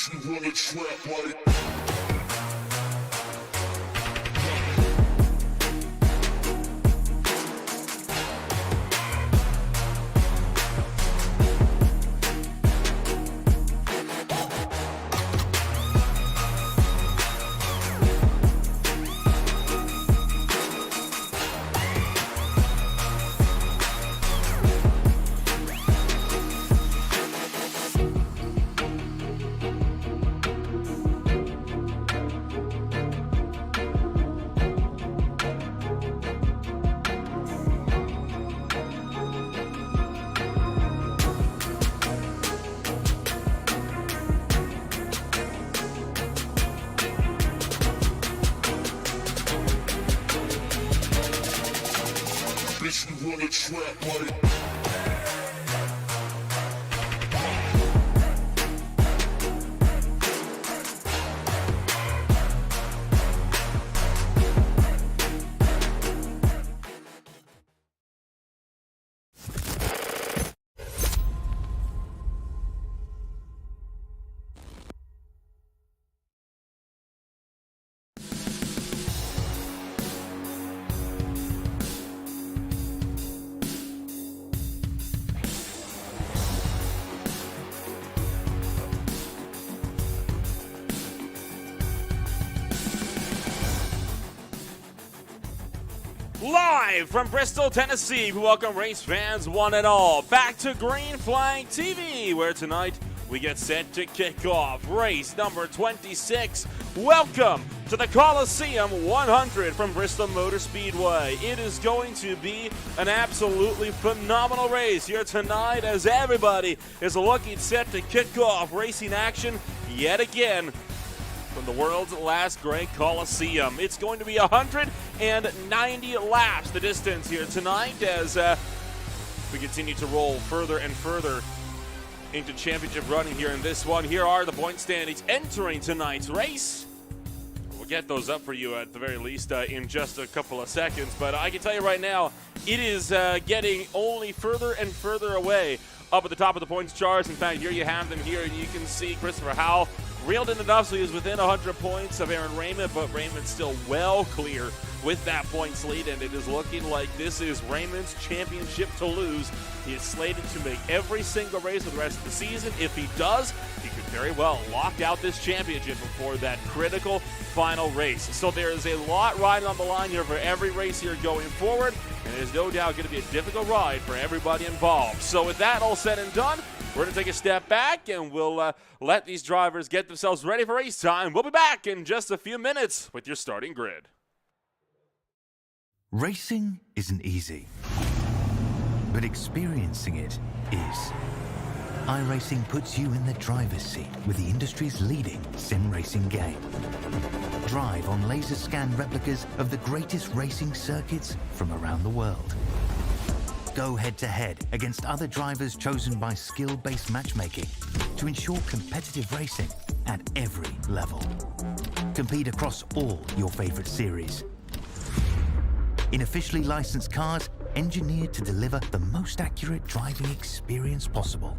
Bitch, you wanna trap like bitch, you wanna trap like Live from Bristol, Tennessee, we welcome race fans one and all back to Green Flag TV, where tonight we get set to kick off race number 26. Welcome to the Colosseum 100 from Bristol Motor Speedway. It is going to be an absolutely phenomenal race here tonight as everybody is looking set to kick off racing action yet again from the world's last great Colosseum. It's going to be 190 laps, the distance here tonight, as we continue to roll further and further into championship running here in this one. Here are the point standings entering tonight's race. We'll get those up for you at the very least in just a couple of seconds, but I can tell you right now, it is getting only further and further away up at the top of the points charts. In fact, here you have them here, and you can see Christopher Howell reeled in enough, so he is within 100 points of Aaron Raymond, but Raymond's still well clear with that points lead, and it is looking like this is Raymond's championship to lose. He is slated to make every single race for the rest of the season. If he does, he could very well lock out this championship before that critical final race. So there is a lot riding on the line here for every race here going forward, and it is no doubt going to be a difficult ride for everybody involved. So with that all said and done, we're going to take a step back, and we'll let these drivers get themselves ready for race time. We'll be back in just a few minutes with your starting grid. Racing isn't easy, but experiencing it is. iRacing puts you in the driver's seat with the industry's leading sim racing game. Drive on laser scan replicas of the greatest racing circuits from around the world. Go head-to-head against other drivers chosen by skill-based matchmaking to ensure competitive racing at every level. Compete across all your favorite series. In officially licensed cars, engineered to deliver the most accurate driving experience possible.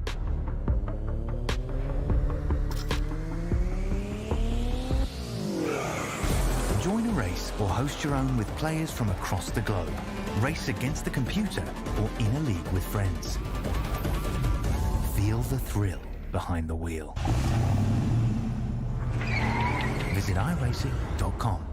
Join a race or host your own with players from across the globe. Race against the computer or in a league with friends. Feel the thrill behind the wheel. Visit iRacing.com.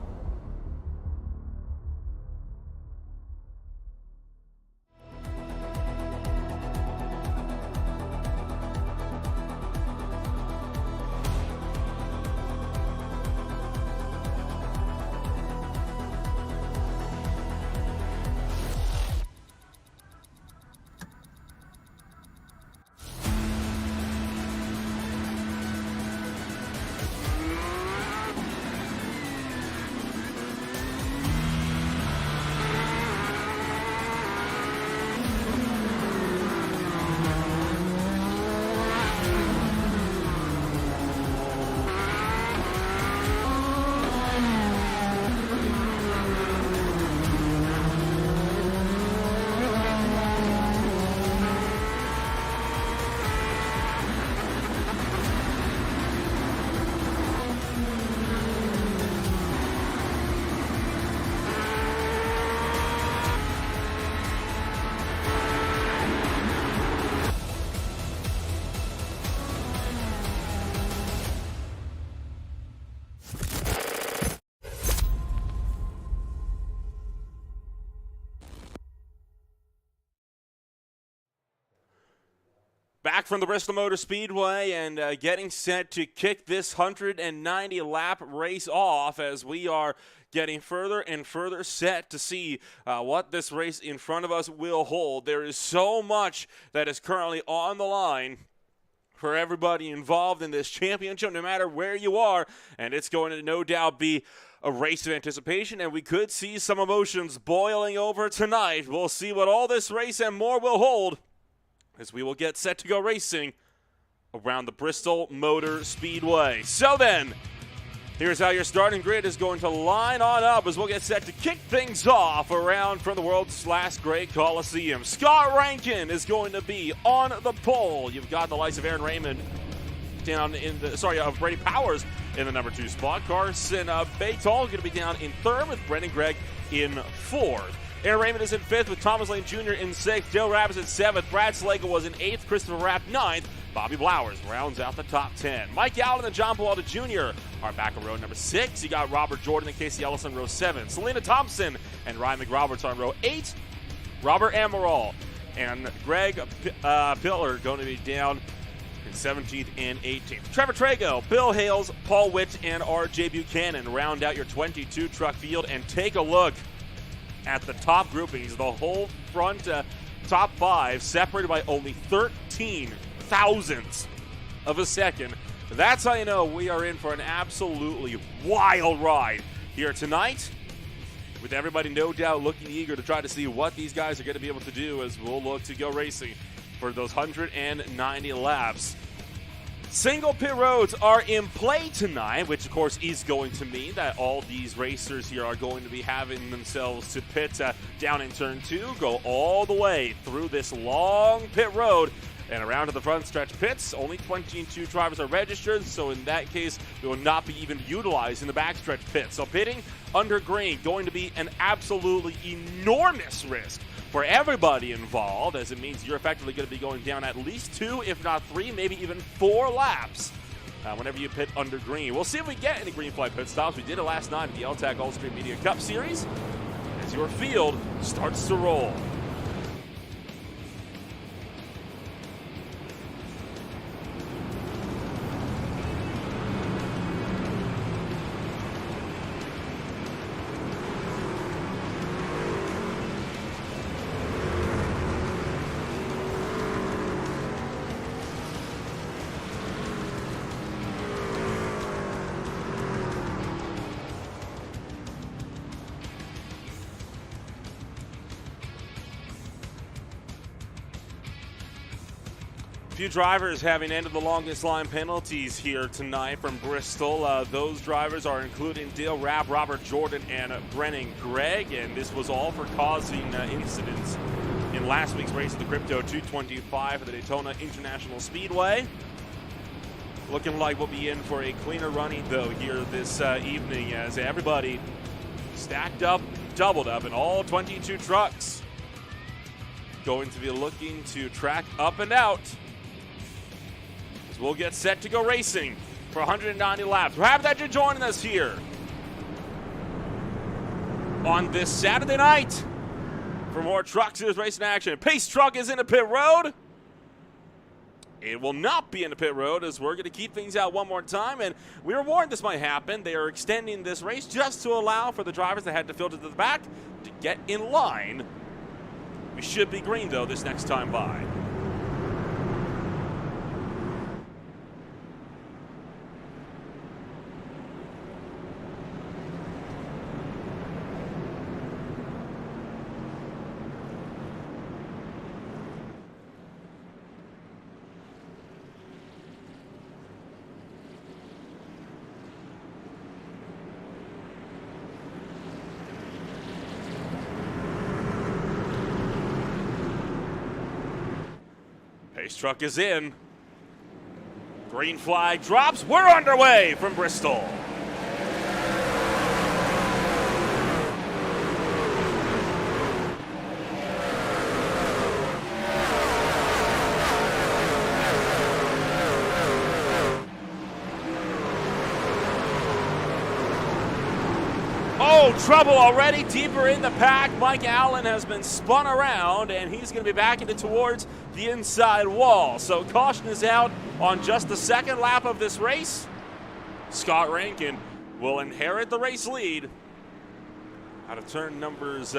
Back from the Bristol Motor Speedway and getting set to kick this 190-lap race off as we are getting further and further set to see what this race in front of us will hold. There is so much that is currently on the line for everybody involved in this championship, no matter where you are, and it's going to no doubt be a race of anticipation, and we could see some emotions boiling over tonight. We'll see what all this race and more will hold as we will get set to go racing around the Bristol Motor Speedway. So then, here's how your starting grid is going to line on up as we'll get set to kick things off around from the world's last great Colosseum. Scott Rankin is going to be on the pole. You've got the likes of Aaron Raymond down in the, Brady Powers in the number 2 spot. Carson Baytall going to be down in 3rd with Brendan Gregg in 4th. Aaron Raymond is in 5th with Thomas Lane Jr. in 6th. Joe Rapp is in 7th. Brad Slagle was in 8th. Christopher Rapp 9th. Bobby Blowers rounds out the top 10. Mike Allen and John Peralta Jr. are back on row number 6. You got Robert Jordan and Casey Ellis on row 7. Selena Thompson and Ryan McRoberts on row 8. Robert Amaral and Greg Pillar going to be down in 17th and 18th. Trevor Trago, Bill Hales, Paul Witt, and R.J. Buchanan round out your 22 truck field. And take a look at the top groupings. The whole front top 5 separated by only 13 thousandths of a second. That's how you know we are in for an absolutely wild ride here tonight, with everybody no doubt looking eager to try to see what these guys are going to be able to do as we'll look to go racing for those 190 laps. Single pit roads are in play tonight, which of course is going to mean that all these racers here are going to be having themselves to pit down in turn 2, go all the way through this long pit road and around to the front stretch pits. Only 22 drivers are registered, so in that case, we will not be even utilizing the backstretch pit. So pitting under green going to be an absolutely enormous risk for everybody involved, as it means you're effectively going to be going down at least 2, if not 3, maybe even 4 laps whenever you pit under green. We'll see if we get any green flag pit stops. We did it last night at the LTAC All-Street Media Cup Series as your field starts to roll. Few drivers having ended the longest line penalties here tonight from Bristol. Those drivers are including Dale Rapp, Robert Jordan, and Brennan Gregg, and this was all for causing incidents in last week's race of the Crypto 225 for the Daytona International Speedway. Looking like we'll be in for a cleaner running, though, here this evening, as everybody stacked up, doubled up in all 22 trucks. Going to be looking to track up and out. We'll get set to go racing for 190 laps. We're happy that you're joining us here on this Saturday night for more Truck Series racing action. Pace Truck is in the pit road. It will not be in the pit road, as we're going to keep things out one more time. And we were warned this might happen. They are extending this race just to allow for the drivers that had to filter to the back to get in line. We should be green, though, this next time by. Pace truck is in. Green flag drops. We're underway from Bristol. Oh, trouble already deeper in the pack. Mike Allen has been spun around, and he's going to be back into towards the inside wall. So caution is out on just the second lap of this race. Scott Rankin will inherit the race lead out of turn numbers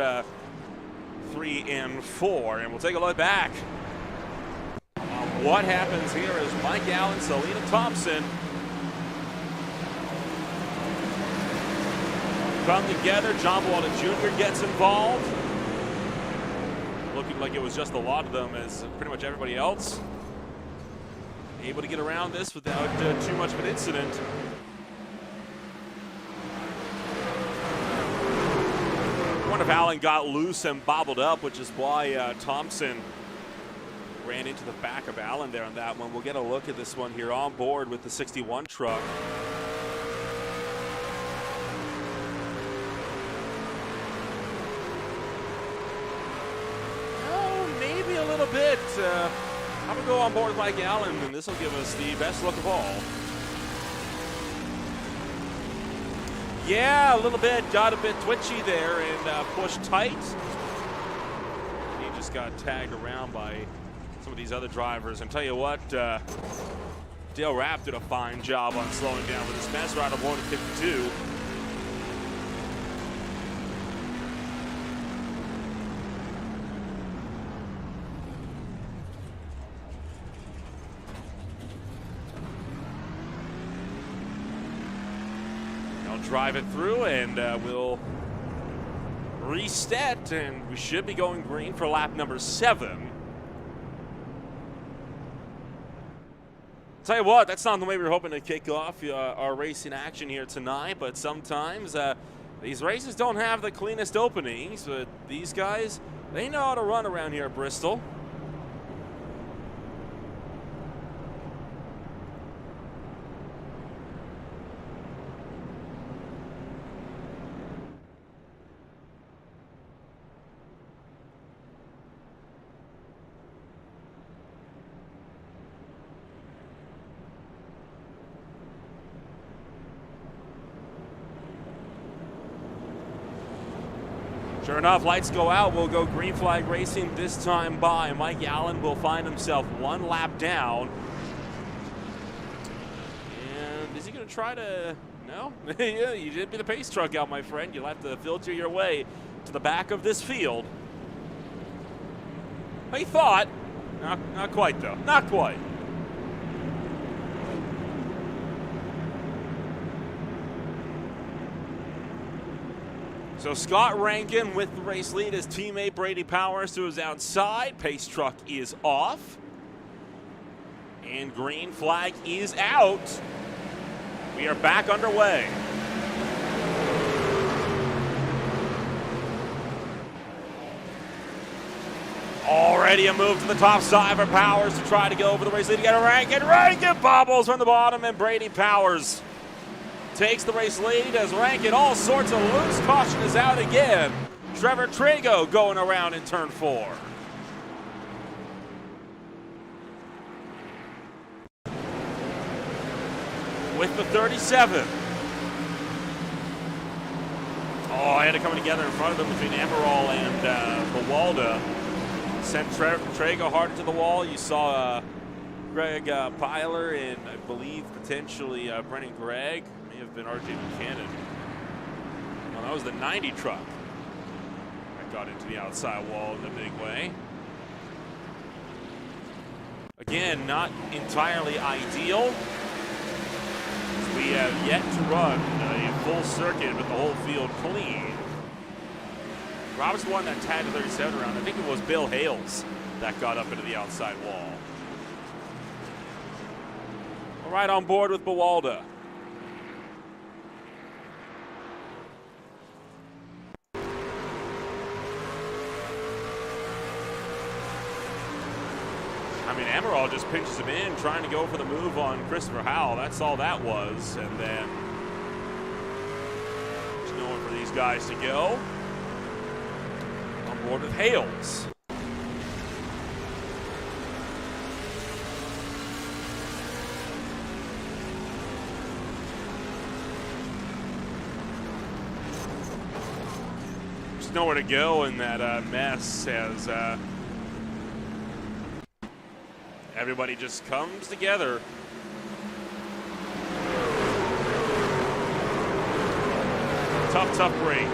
3 and 4. And we'll take a look back on what happens here as Mike Allen, Selena Thompson come together. John Buwalda Jr. gets involved. Looking like it was just a lot of them as pretty much everybody else able to get around this without too much of an incident. One of Allen got loose and bobbled up, which is why Thompson ran into the back of Allen there on that one. We'll get a look at this one here on board with the 61 truck. Maybe a little bit. I'm going to go on board with Mike Allen, and this will give us the best look of all. Yeah, a little bit. Got a bit twitchy there and pushed tight. He just got tagged around by some of these other drivers. And tell you what, Dale Rapp did a fine job on slowing down with this mess right of 152. Drive it through, and we'll reset, and we should be going green for lap number 7. Tell you what, that's not the way we were hoping to kick off our racing action here tonight, but sometimes these races don't have the cleanest openings, but these guys, they know how to run around here at Bristol. Sure enough, lights go out. We'll go green flag racing this time by. Mike Allen will find himself one lap down. And is he going to try to... No? Yeah, you did be the pace truck out, my friend. You'll have to filter your way to the back of this field. He thought. Not quite, though. Not quite. So Scott Rankin with the race lead. His teammate Brady Powers to his outside. Pace truck is off. And green flag is out. We are back underway. Already a move to the top side for Powers to try to go over the race lead to get a Rankin. Rankin bobbles from the bottom, and Brady Powers takes the race lead as Rankin all sorts of loose. Caution is out again. Trevor Trago going around in turn 4. With the 37. Oh, I had it coming together in front of him between Emerald and Buwalda. Sent Trago hard into the wall. You saw Greg Pyler and I believe potentially Brennan Gregg. May have been RJ Buchanan. Well, that was the 90 truck that got into the outside wall in a big way. Again, not entirely ideal. We have yet to run a full circuit with the whole field clean. Robert's the one that tagged the 37 around. I think it was Bill Hales that got up into the outside wall. All right, on board with Buwalda. I mean, Emerald just pinches him in, trying to go for the move on Christopher Howell. That's all that was. And then there's nowhere for these guys to go. On board with Hales. There's nowhere to go in that mess as Everybody just comes together. Tough break.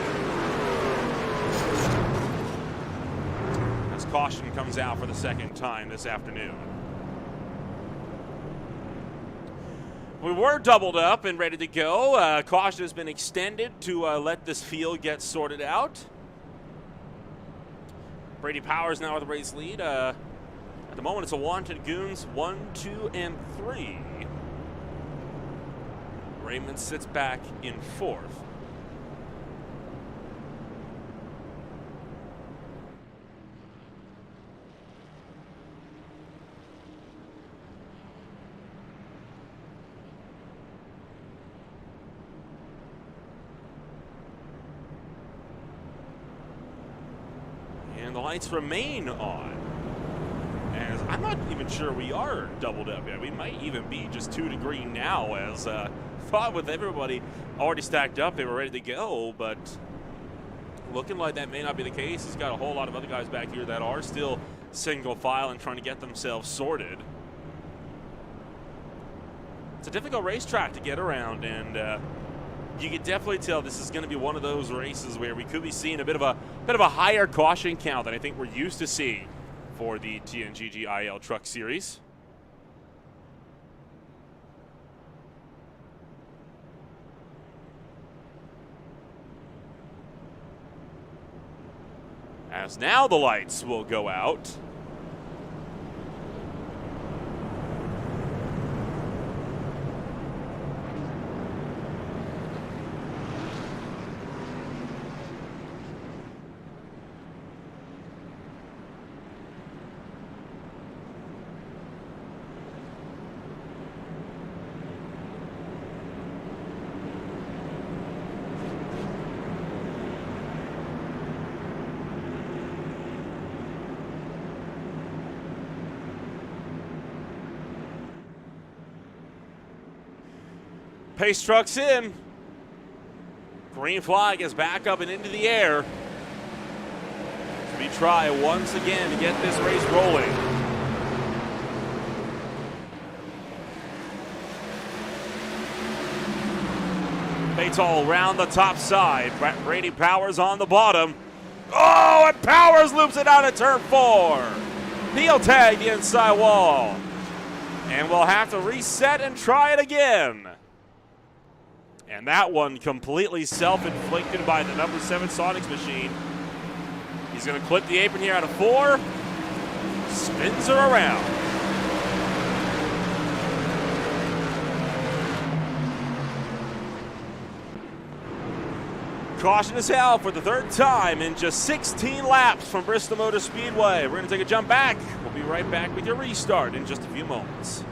As caution comes out for the second time this afternoon. We were doubled up and ready to go. Caution has been extended to let this field get sorted out. Brady Powers now with the race lead. At the moment, it's a Wanted Goons 1, 2, and 3. Raymond sits back in 4th. And the lights remain on. As I'm not even sure we are doubled up yet. We might even be just 2 to green now, as thought with everybody already stacked up, they were ready to go, but looking like that may not be the case. He's got a whole lot of other guys back here that are still single file and trying to get themselves sorted. It's a difficult racetrack to get around, and you can definitely tell this is going to be one of those races where we could be seeing a bit of a higher caution count than I think we're used to seeing for the TNGG IEL Truck Series. As now the lights will go out. Pace truck's in. Green flag is back up and into the air. We try once again to get this race rolling. Fatal round the top side. Brady Powers on the bottom. Oh, and Powers loops it out at turn 4. Heel tag the inside wall. And we'll have to reset and try it again. And that one completely self-inflicted by the number 7 Sonics machine. He's going to clip the apron here out of 4. Spins her around. Caution is held for the 3rd time in just 16 laps from Bristol Motor Speedway. We're going to take a jump back. We'll be right back with your restart in just a few moments.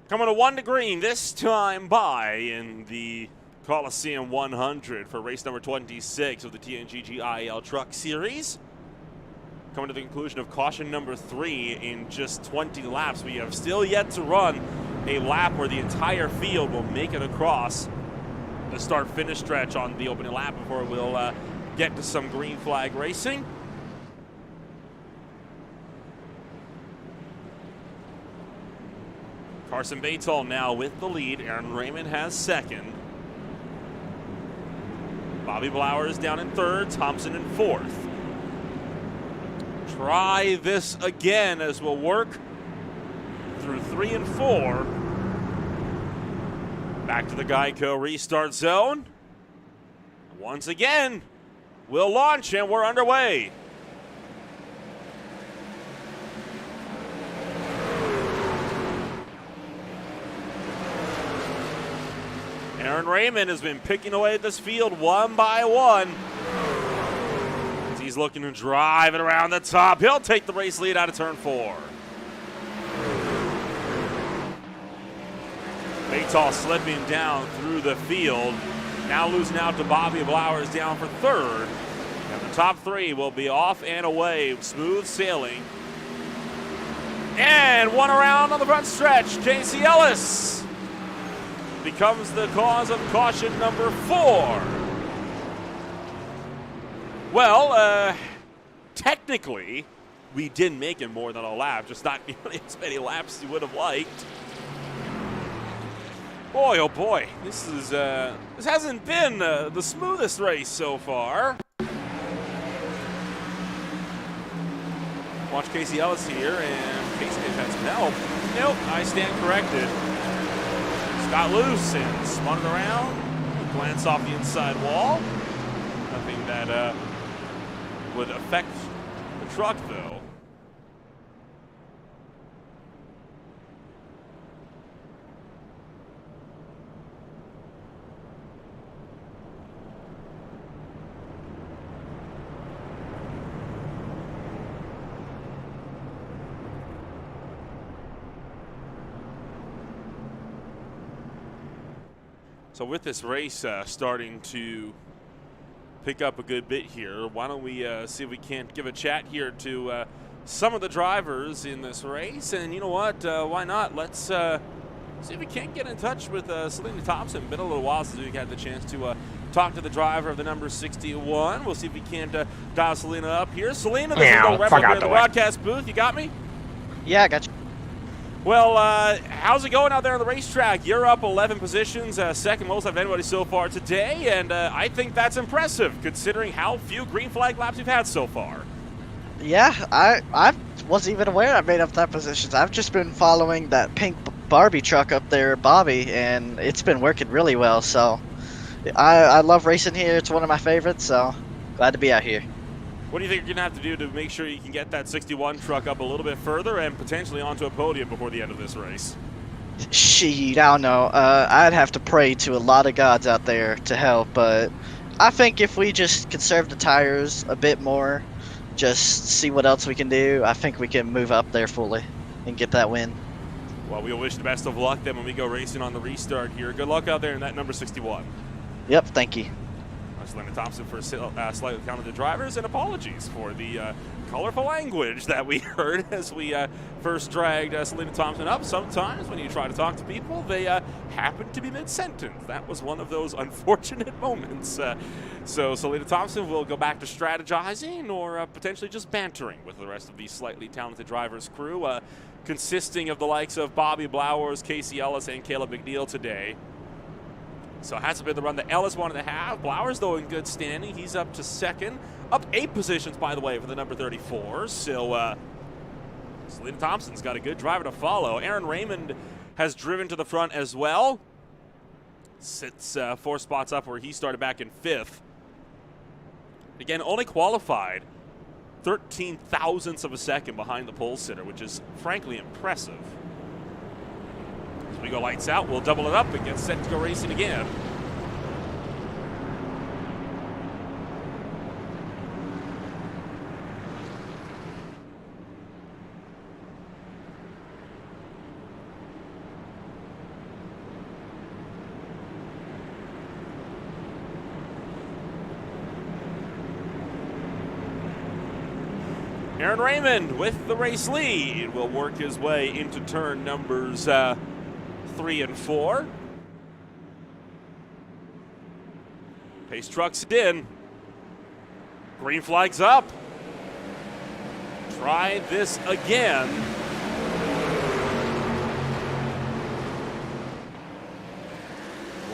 Coming to 1 to green, this time by in the Colosseum 100 for race number 26 of the TNGG IEL Truck Series. Coming to the conclusion of caution number 3 in just 20 laps. We have still yet to run a lap where the entire field will make it across the start-finish stretch on the opening lap before we'll get to some green flag racing. Carson Batol now with the lead. Aaron Raymond has second. Bobby Blowers down in third. Thompson in fourth. Try this again as we'll work through 3 and 4. Back to the Geico restart zone. Once again, we'll launch and we're underway. Aaron Raymond has been picking away at this field one by one. As he's looking to drive it around the top. He'll take the race lead out of turn 4. Batol slipping down through the field. Now losing out to Bobby Blowers down for third. And the top 3 will be off and away. Smooth sailing. And one around on the front stretch. Casey Ellis becomes the cause of caution number 4. Well, technically, we did make it more than a lap, just not nearly as many laps as you would have liked. Boy, oh boy, this hasn't been the smoothest race so far. Watch Casey Ellis here, and Casey has had some help. Nope, I stand corrected. Got loose and spun it around. Glance off the inside wall. Nothing that would affect the truck, though. So with this race starting to pick up a good bit here, why don't we see if we can't give a chat here to some of the drivers in this race. And you know what, why not? Let's see if we can't get in touch with Selena Thompson. Been a little while since we've had the chance to talk to the driver of the number 61. We'll see if we can't dial Selena up here. Selena, this is the rep up here in the broadcast booth. You got me? Yeah, I got you. Well, how's it going out there on the racetrack? You're up 11 positions, second most of anybody so far today, and I think that's impressive considering how few green flag laps we've had so far. Yeah, I wasn't even aware I made up that positions. I've just been following that pink Barbie truck up there, Bobby, and it's been working really well. So I love racing here. It's one of my favorites, so glad to be out here. What do you think you're going to have to do to make sure you can get that 61 truck up a little bit further and potentially onto a podium before the end of this race? Shit, I don't know. I'd have to pray to a lot of gods out there to help, but I think if we just conserve the tires a bit more, just see what else we can do, I think we can move up there fully and get that win. Well, we'll wish the best of luck then when we go racing on the restart here. Good luck out there in that number 61. Yep, thank you. Selena Thompson for slightly counted the drivers, and apologies for the colorful language that we heard as we first dragged Selena Thompson up. Sometimes when you try to talk to people, they happen to be mid-sentence. That was one of those unfortunate moments. So Selena Thompson will go back to strategizing or potentially just bantering with the rest of the slightly talented drivers crew, consisting of the likes of Bobby Blowers, Casey Ellis, and Caleb McNeil today. So it hasn't been the run that Ellis wanted to have. Blowers, though, in good standing. He's up to second. Up 8 positions, by the way, for the number 34. So Selena Thompson's got a good driver to follow. Aaron Raymond has driven to the front as well. Sits 4 spots up where he started back in 5th. Again, only qualified 13 thousandths of a second behind the pole sitter, which is frankly impressive. We go lights out, we'll double it up and get set to go racing again. Aaron Raymond with the race lead will work his way into turn numbers 3 and 4. Pace trucks in. Green flag's up. Try this again.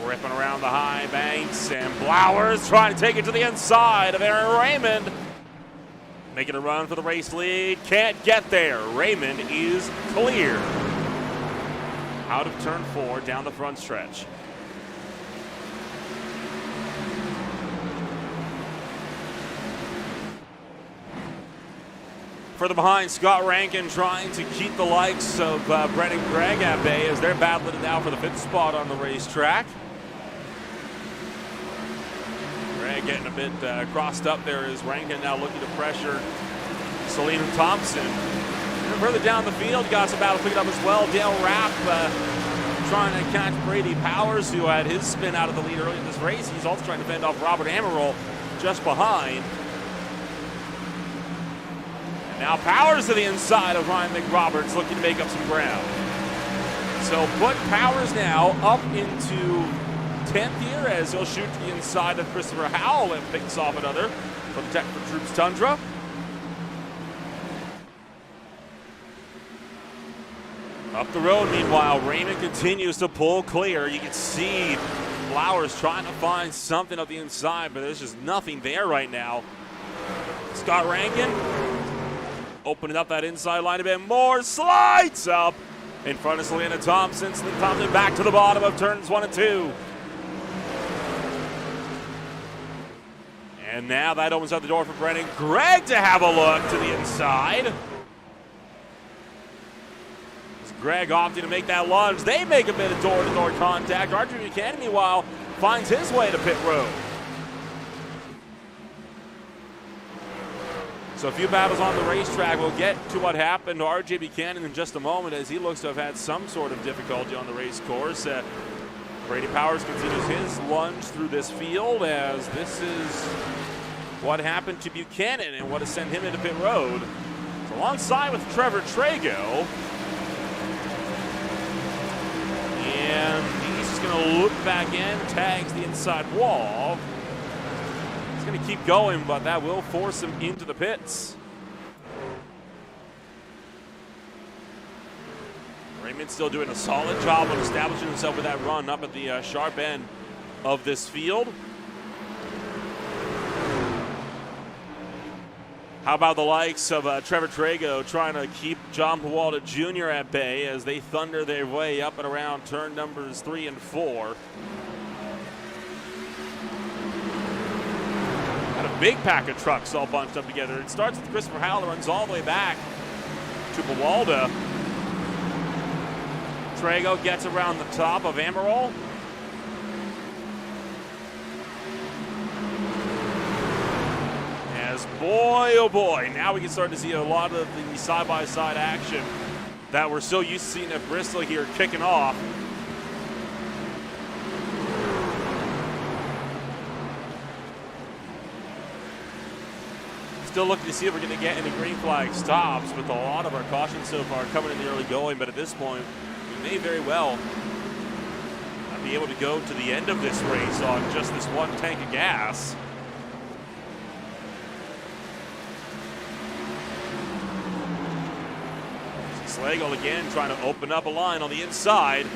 Ripping around the high banks, and Blowers trying to take it to the inside of Aaron Raymond. Making a run for the race lead. Can't get there. Raymond is clear. Out of turn 4, down the front stretch. Further behind, Scott Rankin trying to keep the likes of Brett and Greg at bay as they're battling it out for the 5th spot on the racetrack. Greg getting a bit crossed up there as Rankin now looking to pressure Salim Thompson. And further down the field, you got some battle picking up as well. Dale Rapp trying to catch Brady Powers, who had his spin out of the lead early in this race. He's also trying to fend off Robert Amaral just behind. Now Powers to the inside of Ryan McRoberts, looking to make up some ground. So put Powers now up into 10th here as he'll shoot to the inside of Christopher Howell and picks off another from Tech for Troops Tundra. Up the road, meanwhile, Raymond continues to pull clear. You can see Flowers trying to find something up the inside, but there's just nothing there right now. Scott Rankin opening up that inside line a bit more, slides up in front of Selena Thompson. Selena Thompson back to the bottom of turns 1 and 2. And now that opens up the door for Brennan Gregg to have a look to the inside. As Gregg opting to make that lunge, they make a bit of door-to-door contact. Archer Buchanan, meanwhile, finds his way to pit road. So a few battles on the racetrack. We'll get to what happened to R.J. Buchanan in just a moment as he looks to have had some sort of difficulty on the race course. Brady Powers continues his lunge through this field as this is what happened to Buchanan and what has sent him into pit road. So alongside with Trevor Trago. And he's just going to look back in, tags the inside wall. Going to keep going, but that will force him into the pits. Raymond still doing a solid job of establishing himself with that run up at the sharp end of this field. How about the likes of Trevor Trago trying to keep John Pawalda Jr. at bay as they thunder their way up and around turn numbers 3 and 4. Big pack of trucks all bunched up together. It starts with Christopher Howell, runs all the way back to Pawalda. Trago gets around the top of Amaral. As boy, oh boy, now we can start to see a lot of the side-by-side action that we're so used to seeing at Bristol here kicking off. Still looking to see if we're going to get any green flag stops with a lot of our cautions so far coming in the early going, but at this point, we may very well not be able to go to the end of this race on just this one tank of gas. Slagle again trying to open up a line on the inside.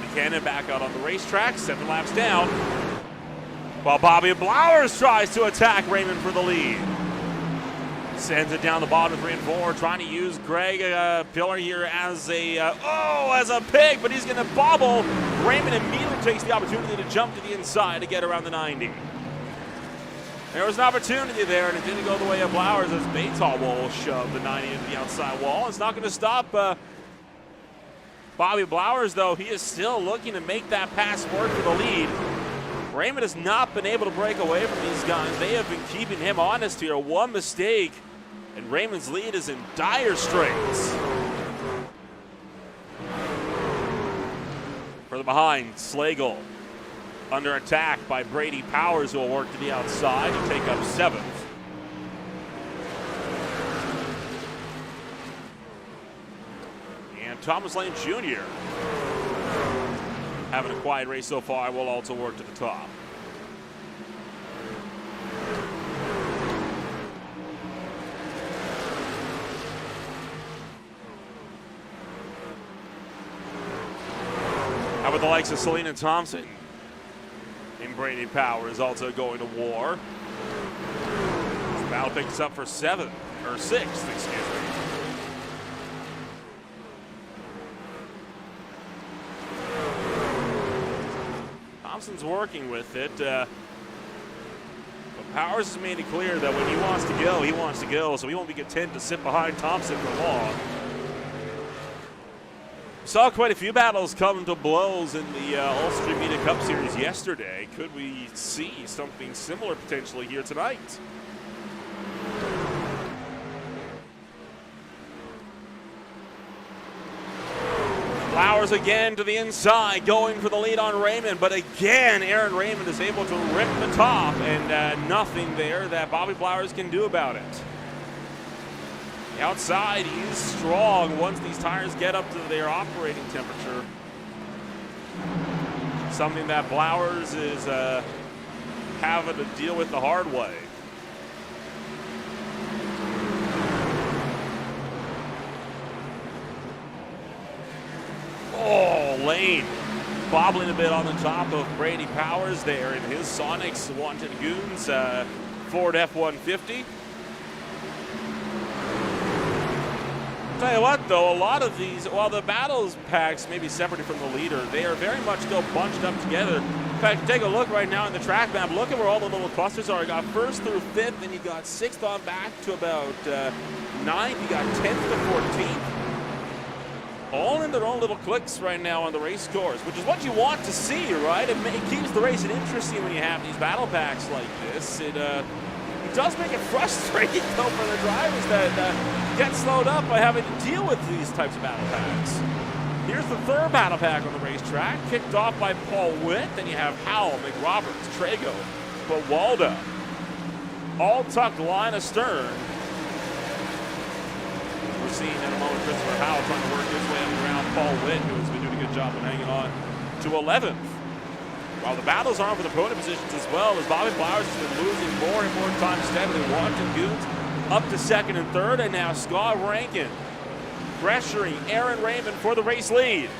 Buchanan back out on the racetrack, 7 laps down. While Bobby Blowers tries to attack Raymond for the lead. Sends it down the bottom 3 and 4, trying to use Greg Pillar here as a pig, but he's going to bobble. Raymond immediately takes the opportunity to jump to the inside to get around the 90. There was an opportunity there, and it didn't go the way of Blowers as Batol will shove the 90 into the outside wall. It's not going to stop Bobby Blowers, though. He is still looking to make that pass work for the lead. Raymond has not been able to break away from these guys. They have been keeping him honest here. One mistake, and Raymond's lead is in dire straits. Further behind, Slagle under attack by Brady Powers, who will work to the outside to take up 7th. And Thomas Lane Jr. having a quiet race so far, will also work to the top. How about the likes of Selena Thompson? And Brady Powers also going to war. The battle picks up for 7th, or 6th, excuse me. Thompson's working with it. But Powers has made it clear that when he wants to go, he wants to go, so he won't be content to sit behind Thompson for long. Saw quite a few battles come to blows in the Ulster Media Cup Series yesterday. Could we see something similar potentially here tonight? Flowers again to the inside, going for the lead on Raymond, but again, Aaron Raymond is able to rip the top, and nothing there that Bobby Flowers can do about it. The outside, he's strong once these tires get up to their operating temperature. Something that Flowers is having to deal with the hard way. Oh, Lane bobbling a bit on the top of Brady Powers there in his Sonics Wanted Goons Ford F-150. Tell you what, though, a lot of these, while the battles packs may be separated from the leader, they are very much still bunched up together. In fact, take a look right now in the track map. Look at where all the little clusters are. You got 1st through 5th, then you got 6th on back to about 9th. You got 10th to 14th. All in their own little clicks right now on the race course, which is what you want to see, right? It keeps the racing interesting when you have these battle packs like this. It does make it frustrating, though, for the drivers that get slowed up by having to deal with these types of battle packs. Here's the 3rd battle pack on the racetrack, kicked off by Paul Witt. Then you have Howell, McRoberts, Trago, Bawalda, all tucked line astern. We're seeing in a moment Christopher Howell trying to work his way up around Paul Witt, who's been doing a good job of hanging on to 11th. While the battles are on for the podium positions as well, as Bobby Flowers has been losing more and more time steadily. Wanton Goons up to 2nd and 3rd, and now Scott Rankin pressuring Aaron Raymond for the race lead.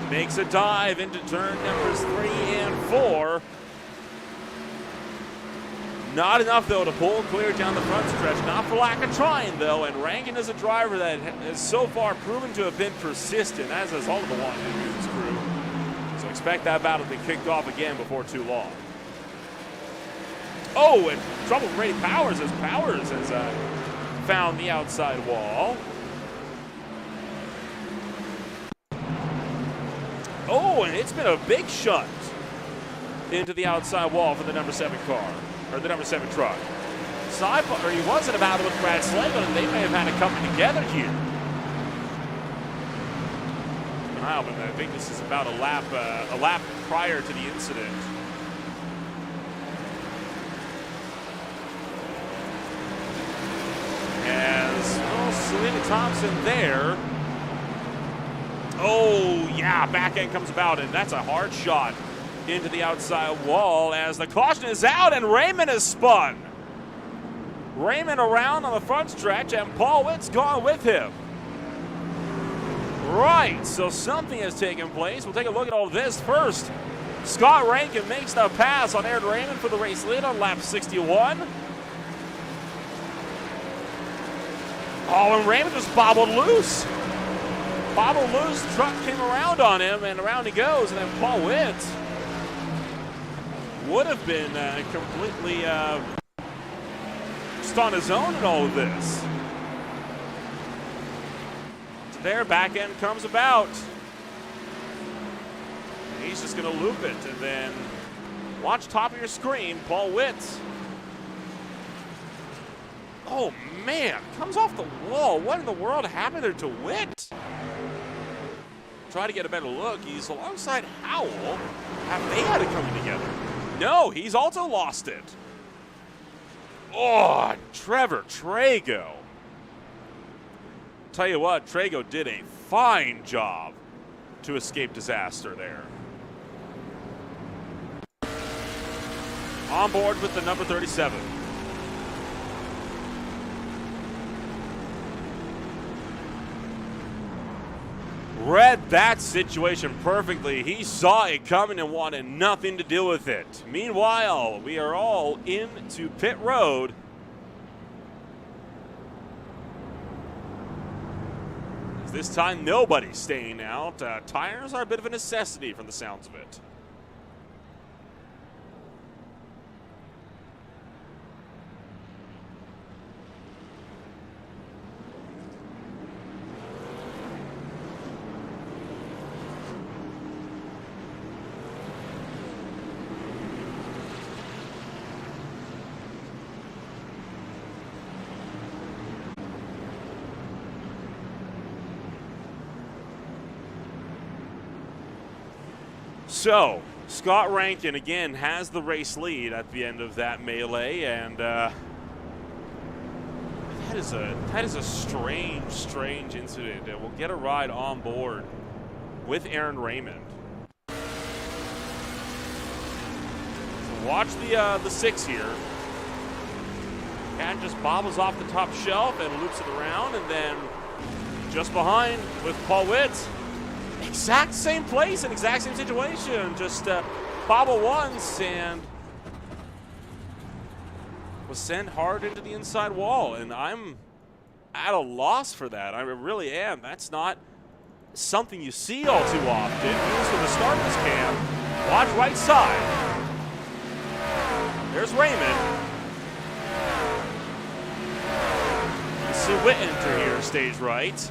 Makes a dive into turn numbers 3 and 4. Not enough, though, to pull clear down the front stretch. Not for lack of trying, though, and Rankin is a driver that has so far proven to have been persistent, as has all of the Wanton Goons crew. So expect that battle to be kicked off again before too long. Oh, and trouble with Brady Powers as Powers has found the outside wall. Oh, and it's been a big shunt into the outside wall for the number 7 car, or the number 7 truck. Or he was in a battle with Brad Slagle, and they may have had it coming together here. Wow, but I think this is about a lap prior to the incident. As well, Selena Thompson there. Oh, yeah, back end comes about, and that's a hard shot into the outside wall as the caution is out, and Raymond is spun. Raymond around on the front stretch, and Paul Witt's gone with him. Right, so something has taken place. We'll take a look at all this first. Scott Rankin makes the pass on Aaron Raymond for the race lead on lap 61. Oh, and Raymond just bobbled loose. Bobbled loose, the truck came around on him, and around he goes, and then Paul Witt would have been completely just on his own in all of this. So there, back end comes about. And he's just going to loop it, and then watch top of your screen, Paul Witt. Oh man, comes off the wall. What in the world happened there to Witt? Try to get a better look. He's alongside Howell. Have they had it coming together? No, he's also lost it. Oh, Trevor Trago. Tell you what, Trago did a fine job to escape disaster there. On board with the number 37. Read that situation perfectly. He saw it coming and wanted nothing to do with it. Meanwhile, we are all into pit road. This time, nobody's staying out. Tires are a bit of a necessity from the sounds of it. So, Scott Rankin again has the race lead at the end of that melee, and that is a strange incident, and we'll get a ride on board with Aaron Raymond. So watch the 6 here. Cat just bobbles off the top shelf and loops it around, and then just behind with Paul Witt. Exact same place and exact same situation. Just bobble once and was sent hard into the inside wall. And I'm at a loss for that. I really am. That's not something you see all too often. Used for the starters cam. Watch right side. There's Raymond. You see Witt enter here, stage right.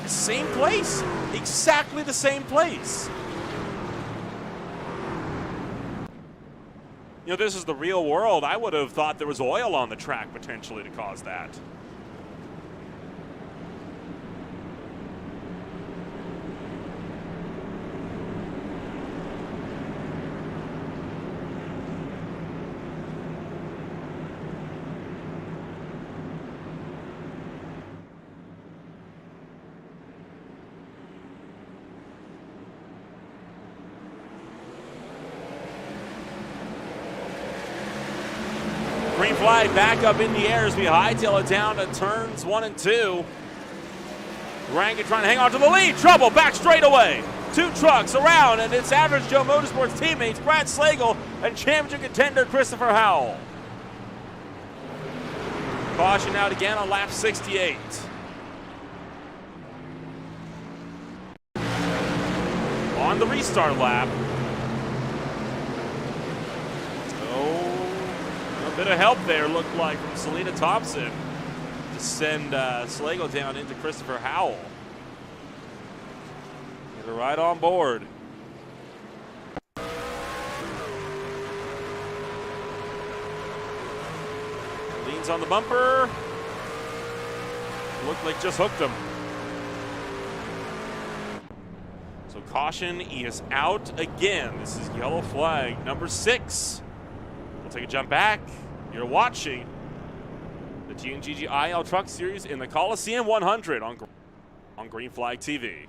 Same place, exactly the same place. You know, this is the real world. I would have thought there was oil on the track potentially to cause that. Green flag back up in the air as we hightail it down to turns 1 and 2. Rankin trying to hang on to the lead. Trouble back straight away. 2 trucks around, and it's Average Joe Motorsports teammates Brad Slagle and championship contender Christopher Howell. Caution out again on lap 68. On the restart lap. Bit of help there, looked like, from Selena Thompson to send Slagle down into Christopher Howell. Get her right on board. Leans on the bumper. Looked like just hooked him. So caution, he is out again. This is yellow flag number 6. We'll take a jump back. You're watching the TNGG IEL Truck Series in the Colosseum 100 on Green Flag TV.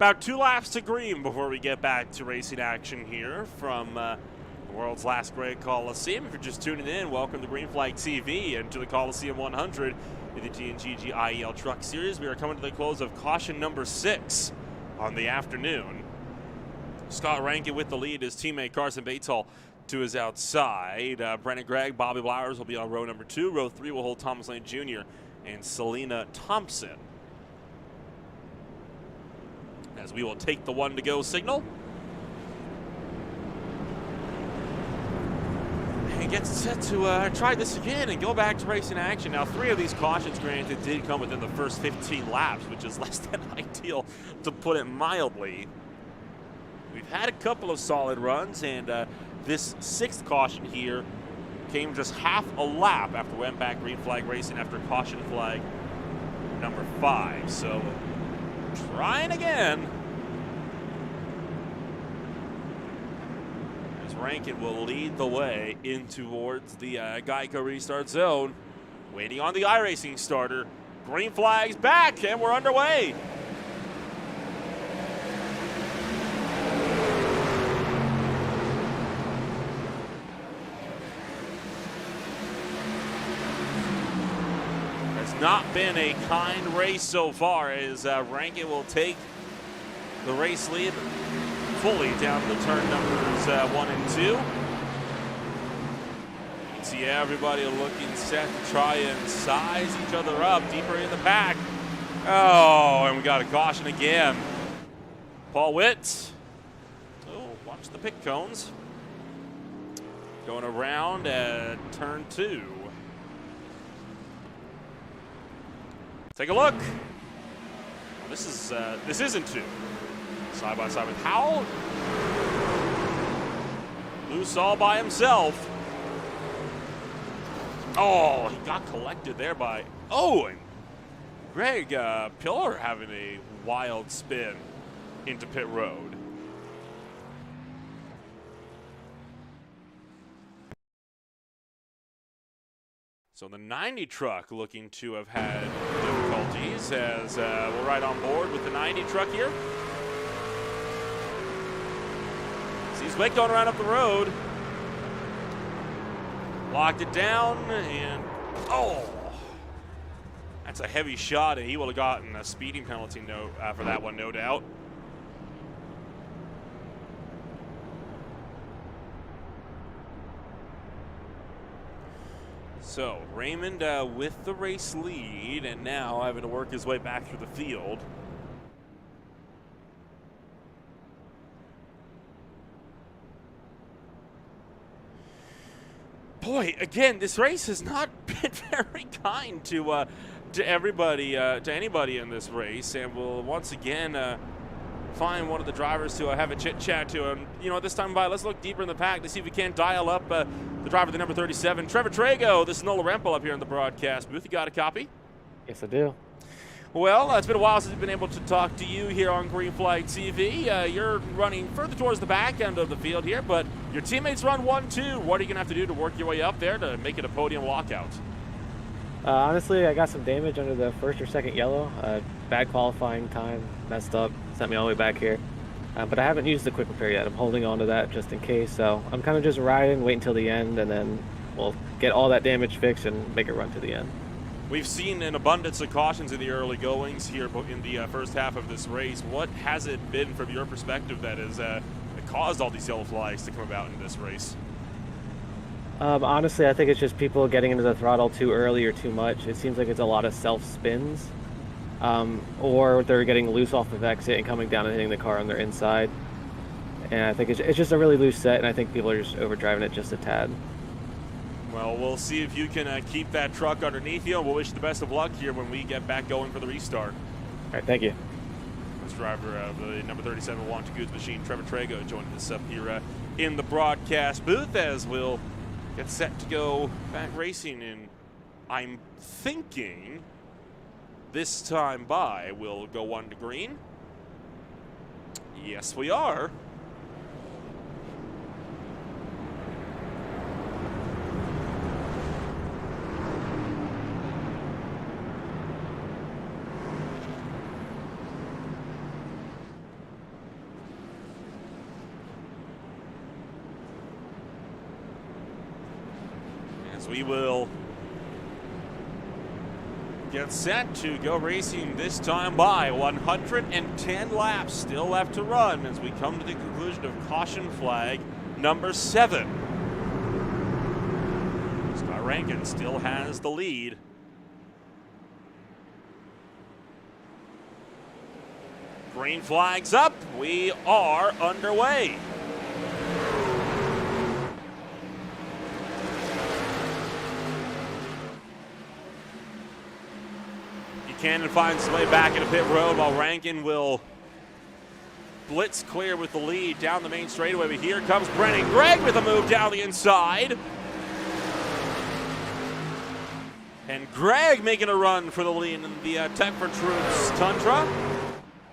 About 2 laps to green before we get back to racing action here from the world's last great Colosseum. If you're just tuning in, welcome to Green Flag TV and to the Colosseum 100 in the TNGG IEL Truck Series. We are coming to the close of caution number 6 on the afternoon. Scott Rankin with the lead. His teammate Carson Bateshall to his outside. Brennan Gregg, Bobby Blowers will be on row number 2. Row 3 will hold Thomas Lane Jr. and Selena Thompson. As we will take the 1 to go signal. And get set to try this again and go back to racing action. Now, 3 of these cautions, granted, did come within the first 15 laps, which is less than ideal, to put it mildly. We've had a couple of solid runs, and this 6th caution here came just half a lap after we went back green flag racing after caution flag number 5. So, trying again. As Rankin will lead the way in towards the Geico restart zone. Waiting on the iRacing starter. Green flag's back, and we're underway. Not been a kind race so far, as Rankin will take the race lead fully down to turn numbers 1 and 2. You can see everybody looking set to try and size each other up deeper in the pack. Oh, and we got a caution again. Paul Witt. Oh, watch the pit cones. Going around at turn 2. Take a look. This isn't 2. Side by side with Howell. Loose all by himself. Oh, he got collected there by and Greg Pillar having a wild spin into pit road. So the 90 truck looking to have had difficulties, as we're right on board with the 90 truck here. Sees Wake going around up the road. Locked it down, and that's a heavy shot, and he would have gotten a speeding penalty for that one, no doubt. So, Raymond with the race lead, and now having to work his way back through the field. Boy, again, this race has not been very kind to everybody, to anybody in this race, and we'll once again find one of the drivers to have a chit-chat to. And, this time by, let's look deeper in the pack to see if we can't dial up the driver, the number 37, Trevor Trago. This is Nola Rempel up here in the broadcast booth. You got a copy? Yes, I do. Well, it's been a while since we've been able to talk to you here on Green Flag TV. You're running further towards the back end of the field here, but your teammates run 1-2. What are you going to have to do to work your way up there to make it a podium walkout? Honestly, I got some damage under the first or second yellow. Bad qualifying time, messed up, sent me all the way back here. But I haven't used the quick repair yet. I'm holding on to that just in case. So I'm kind of just riding, wait until the end, and then we'll get all that damage fixed and make it run to the end. We've seen an abundance of cautions in the early goings here in the first half of this race. What has it been from your perspective that has caused all these yellow flags to come about in this race? Honestly, I think it's just people getting into the throttle too early or too much. It seems like it's a lot of self-spins. Or they're getting loose off of exit and coming down and hitting the car on their inside. And I think it's just a really loose set, and I think people are just overdriving it just a tad. Well, we'll see if you can keep that truck underneath you, and we'll wish you the best of luck here when we get back going for the restart. All right, thank you. This driver of the number 37 Want Goods Machine, Trevor Trago, joining us up here in the broadcast booth as we'll get set to go back racing. And I'm thinking this time by we'll go 1 to green. Yes, we are. As we will get set to go racing this time by 110 laps still left to run as we come to the conclusion of caution flag number 7. Scott Rankin still has the lead. Green flag's up. We are underway. Buchanan finds his way back into pit road while Rankin will blitz clear with the lead down the main straightaway. But here comes Brennan Gregg with a move down the inside. And Gregg making a run for the lead in the Tech for Troops Tundra.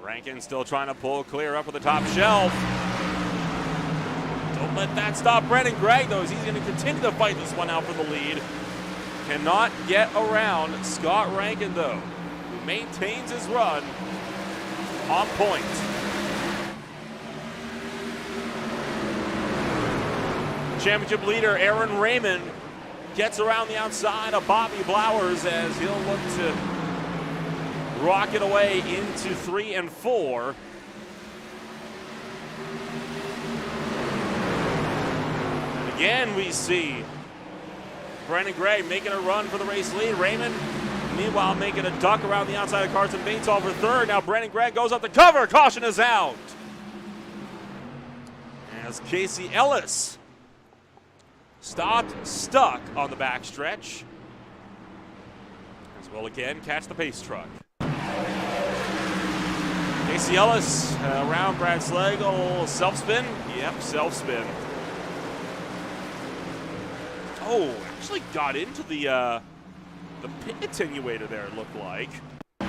Rankin still trying to pull clear up with the top shelf. Don't let that stop Brennan Gregg, though, as he's going to continue to fight this one out for the lead. Cannot get around Scott Rankin, though, who maintains his run on point. Championship leader Aaron Raymond gets around the outside of Bobby Blowers as he'll look to rocket away into 3 and 4. And again, we see Brennan Gregg making a run for the race lead. Raymond, meanwhile, making a duck around the outside of Carson Bates all for third. Now Brennan Gregg goes up the cover. Caution is out. As Casey Ellis stopped stuck on the backstretch. As well again, catch the pace truck. Casey Ellis around Brad Slagle. Self-spin? Yep, self-spin. Oh, actually got into the pit attenuator there, it looked like. So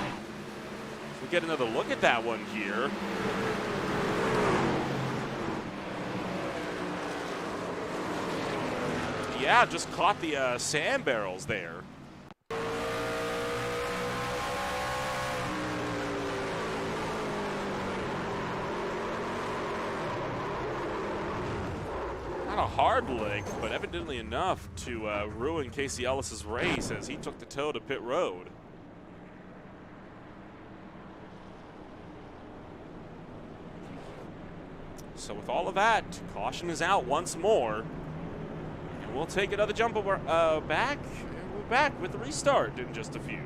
we get another look at that one here. Yeah, just caught the sand barrels there. Not a hard lick, but evidently enough to ruin Casey Ellis's race as he took the tow to pit road. So with all of that, caution is out once more. And we'll take another jump over, back. And we're back with the restart in just a few.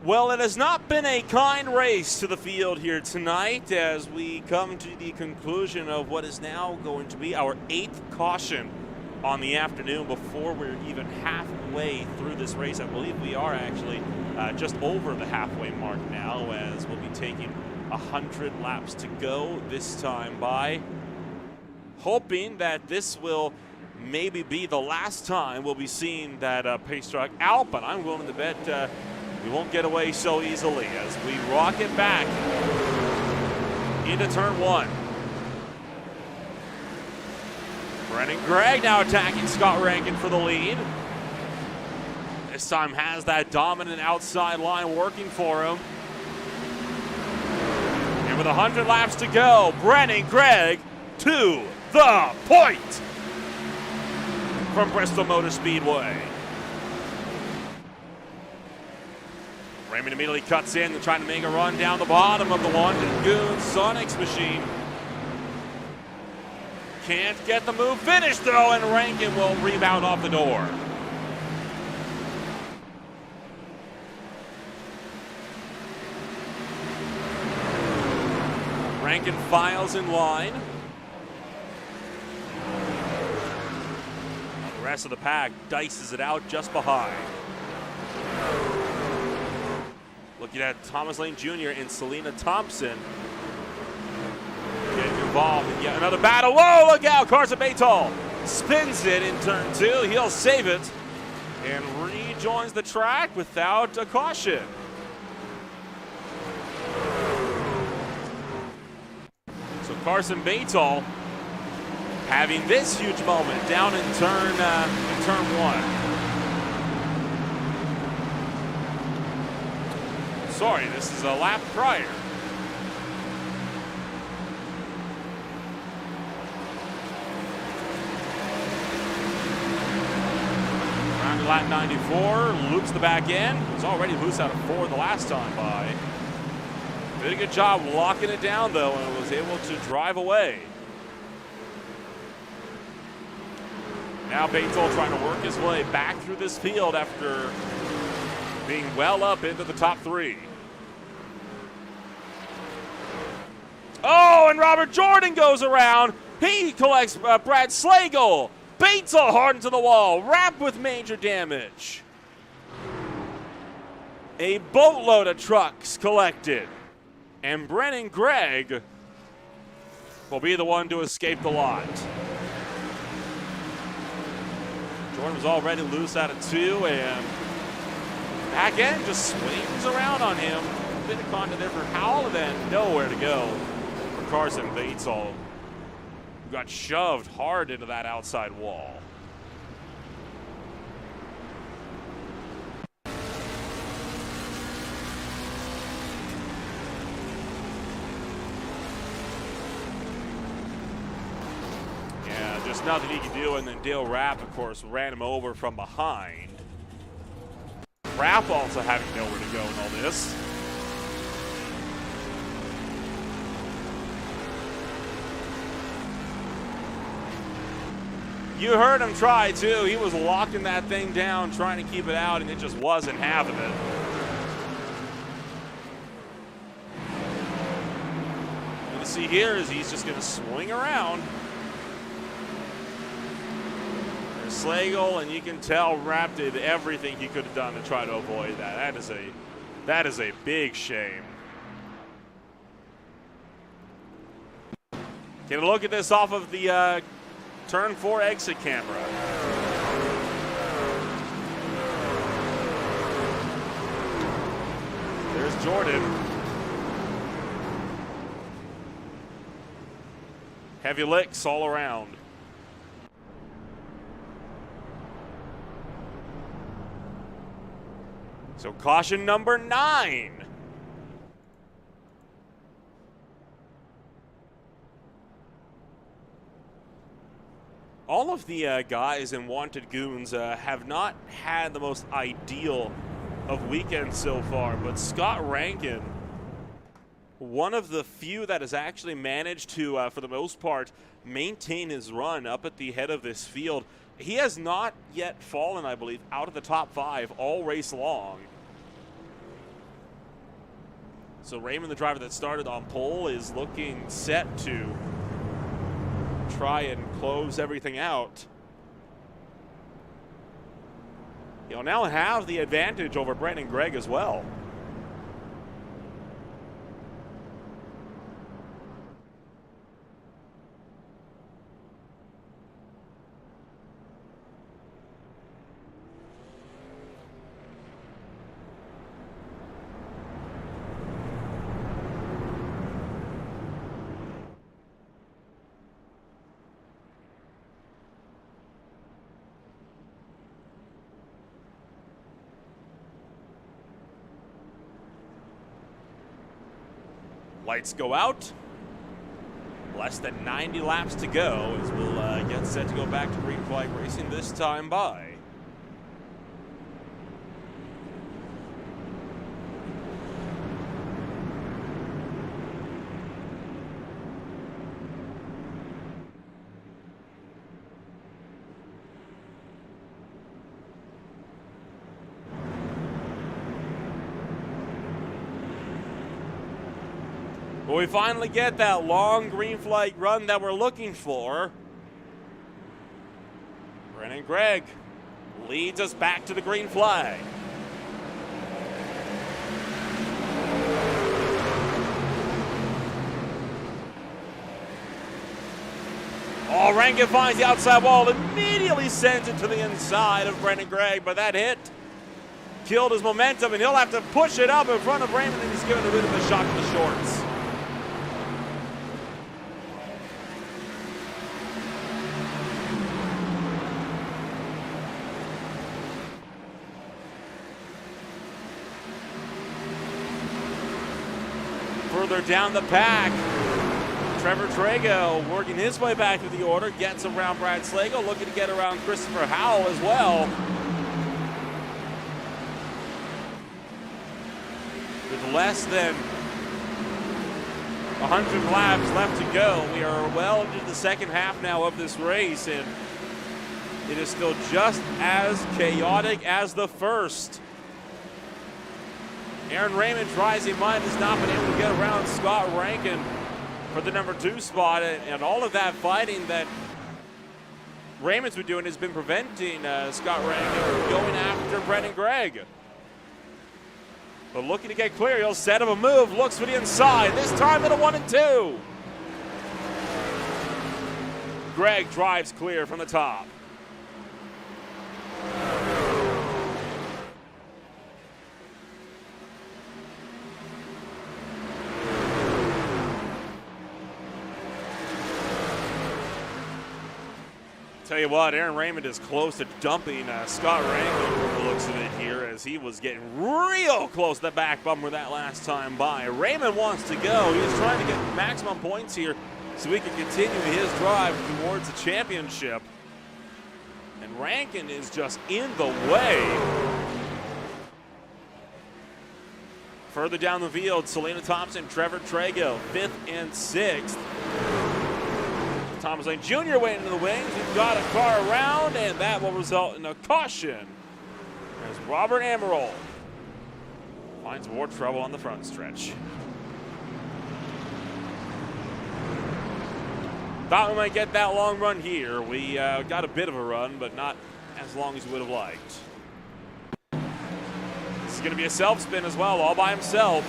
Well, it has not been a kind race to the field here tonight as we come to the conclusion of what is now going to be our 8th caution on the afternoon before we're even halfway through this race. I believe we are actually just over the halfway mark now as we'll be taking 100 laps to go this time by. Hoping that this will maybe be the last time we'll be seeing that pace truck out, but I'm willing to bet we won't get away so easily as we rocket back into turn 1. Brennan Gregg now attacking Scott Rankin for the lead. This time has that dominant outside line working for him. And with 100 laps to go, Brennan Gregg to the point from Bristol Motor Speedway. Raymond immediately cuts in and trying to make a run down the bottom of the London Goons Sonics machine. Can't get the move finished though, and Rankin will rebound off the door. Rankin files in line. The rest of the pack dices it out just behind. Looking at Thomas Lane Jr. and Selena Thompson getting involved in yet another battle. Whoa, look out! Carson Baytall spins it in turn 2. He'll save it and rejoins the track without a caution. So Carson Baytall having this huge moment down in turn 1. Sorry, this is a lap prior. Around to lap 94, loops the back end. Was already loose out of 4 the last time by. Did a good job locking it down though, and was able to drive away. Now Baytall trying to work his way back through this field after being well up into the top 3. Oh, and Robert Jordan goes around. He collects Brad Slagle. Baytall hard into the wall, wrapped with major damage. A boatload of trucks collected. And Brennan Gregg will be the one to escape the lot. Jordan was already loose out of 2, and back end just swings around on him. A bit of contact there for Howell, and then nowhere to go for Carson Baytall, who got shoved hard into that outside wall. Yeah, just nothing he could do, and then Dale Rapp, of course, ran him over from behind. Rapp also having nowhere to go in all this. You heard him try, too. He was locking that thing down, trying to keep it out, and it just wasn't having it. What you see here is he's just going to swing around. There's Slagle, and you can tell Rapp did everything he could have done to try to avoid that. That is a big shame. Get a look at this off of the turn 4 exit camera. There's Jordan. Heavy licks all around. So caution number 9. All of the guys in Wanted Goons have not had the most ideal of weekends so far, but Scott Rankin, one of the few that has actually managed to, for the most part, maintain his run up at the head of this field. He has not yet fallen, I believe, out of the top 5 all race long. So Raymond, the driver that started on pole, is looking set to try and close everything out. He'll now have the advantage over Brendan Gregg as well. Lights go out. Less than 90 laps to go as we'll get set to go back to green flag racing this time by. Well, we finally get that long green flag run that we're looking for. Brennan Gregg leads us back to the green flag. Oh, Rankin finds the outside wall, immediately sends it to the inside of Brennan Gregg, but that hit killed his momentum, and he'll have to push it up in front of Raymond, and he's giving a bit of a shock to the shorts. Further down the pack, Trevor Trago working his way back to the order, gets around Brad Slago, looking to get around Christopher Howell as well. With less than 100 laps left to go, we are well into the second half now of this race, and it is still just as chaotic as the first. Aaron Raymond's rising mind has not been able to get around Scott Rankin for the number 2 spot, and all of that fighting that Raymond's been doing has been preventing Scott Rankin from going after Brennan Gregg. But looking to get clear, he'll set up a move, looks for the inside, this time at a 1 and 2. Gregg drives clear from the top. Tell you what, Aaron Raymond is close to dumping Scott Rankin from the looks of it here, as he was getting real close to the back bumper that last time by. Raymond wants to go. He's trying to get maximum points here so he can continue his drive towards the championship. And Rankin is just in the way. Further down the field, Selena Thompson, Trevor Trago, 5th and 6th. Thomas Lane Jr. waiting in the wings. He's got a car around, and that will result in a caution as Robert Amaral finds more trouble on the front stretch. Thought we might get that long run here. We got a bit of a run, but not as long as we would have liked. This is going to be a self-spin as well, all by himself.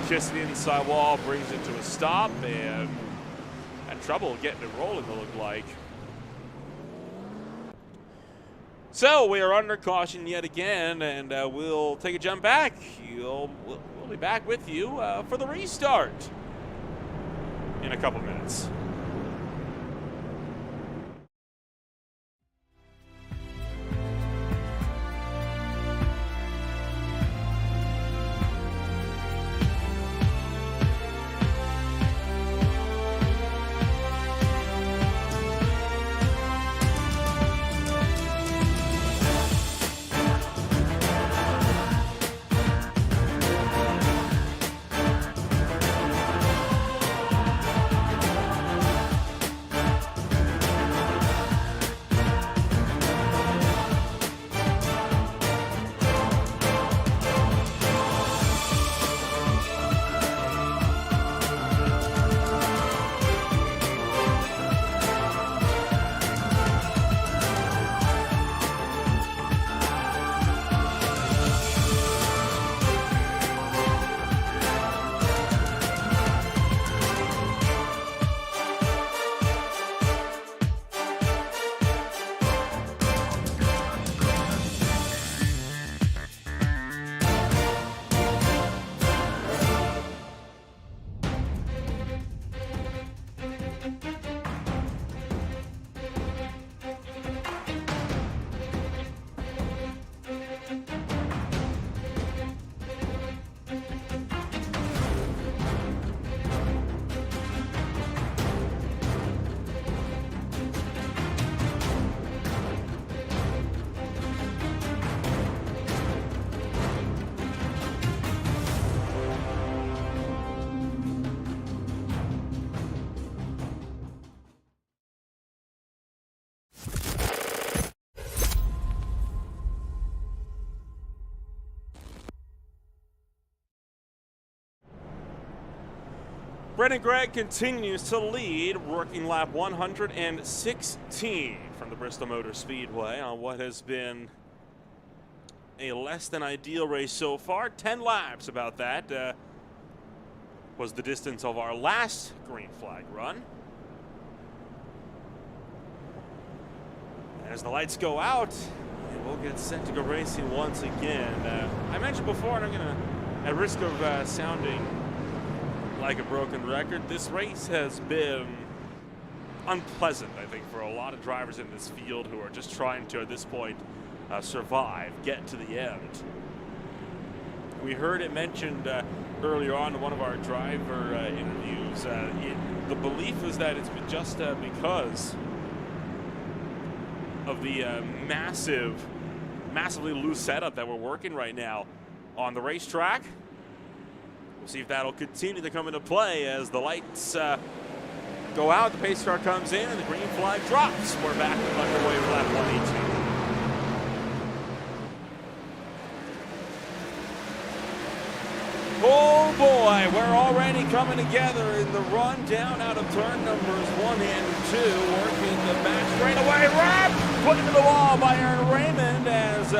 Kiss the inside wall, brings it to a stop, and had trouble getting it rolling, it looked like. So we are under caution yet again, and we'll take a jump back. We'll be back with you for the restart in a couple minutes. Brendan Gregg continues to lead, working lap 116 from the Bristol Motor Speedway on what has been a less than ideal race so far. 10 laps, about that, was the distance of our last green flag run. As the lights go out, we'll get set to go racing once again. I mentioned before, and I'm going to, at risk of sounding like a broken record, this race has been unpleasant, I think, for a lot of drivers in this field who are just trying to, at this point, survive, get to the end. We heard it mentioned earlier on in one of our driver interviews. The belief is that it's just because of the massively loose setup that we're working right now on the racetrack. We'll see if that'll continue to come into play as the lights go out, the pace car comes in, and the green flag drops. We're back underway for lap 118. Oh boy, we're already coming together in the run down out of turn numbers 1 and 2, working the back straightaway wrap, put into the wall by Aaron Raymond as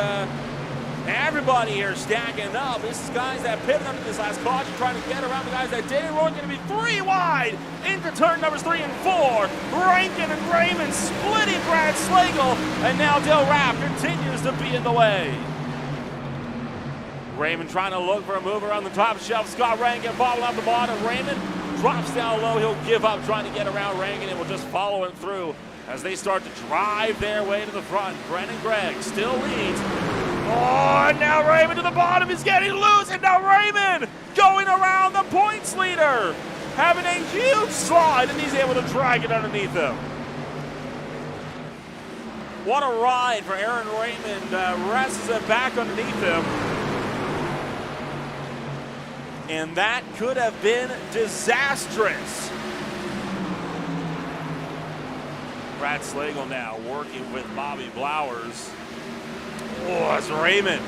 everybody here stacking up. This is guys that pitted under this last caution, trying to get around the guys that didn't. We're going to be 3 wide into turn numbers 3 and 4. Rankin and Raymond splitting Brad Slagle, and now Dale Rapp continues to be in the way. Raymond trying to look for a move around the top shelf. Scott Rankin following up the bottom. Raymond drops down low. He'll give up trying to get around Rankin and will just follow him through as they start to drive their way to the front. Brendan Gregg still leads. Oh, and now Raymond to the bottom. He's getting loose, and now Raymond going around the points leader, having a huge slide, and he's able to drag it underneath him. What a ride for Aaron Raymond. Wrestles it back underneath him. And that could have been disastrous. Brad Slagle now working with Bobby Blowers. Oh, it's Raymond.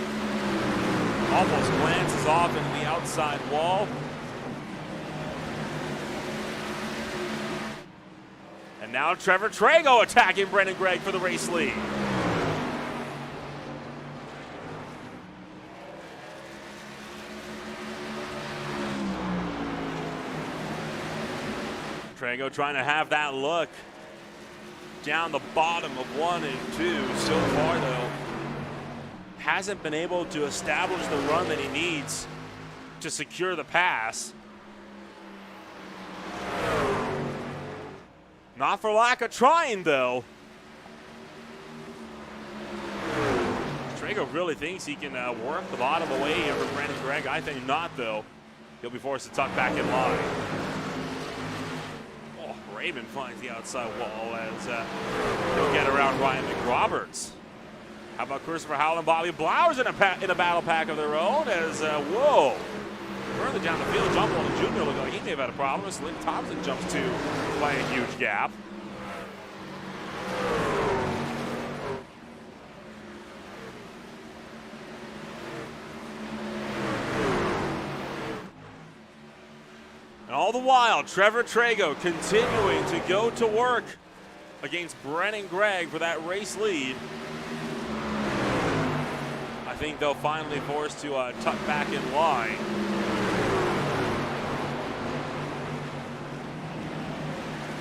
Almost glances off into the outside wall. And now Trevor Trago attacking Brendan Gregg for the race lead. Trago trying to have that look down the bottom of 1 and 2. So far, though, hasn't been able to establish the run that he needs to secure the pass. Not for lack of trying, though. Trago really thinks he can work the bottom away here from Brendan Gregg. I think not, though. He'll be forced to tuck back in line. Raymond finds the outside wall as he'll get around Ryan McRoberts. How about Christopher Howell and Bobby Blowers in a battle pack of their own as, whoa, further down the field, John Bolton Jr. looking like he may have had a problem as Lynn Thompson jumps to by a huge gap. And all the while, Trevor Trago continuing to go to work against Brendan Gregg for that race lead. I think they'll finally force to tuck back in line.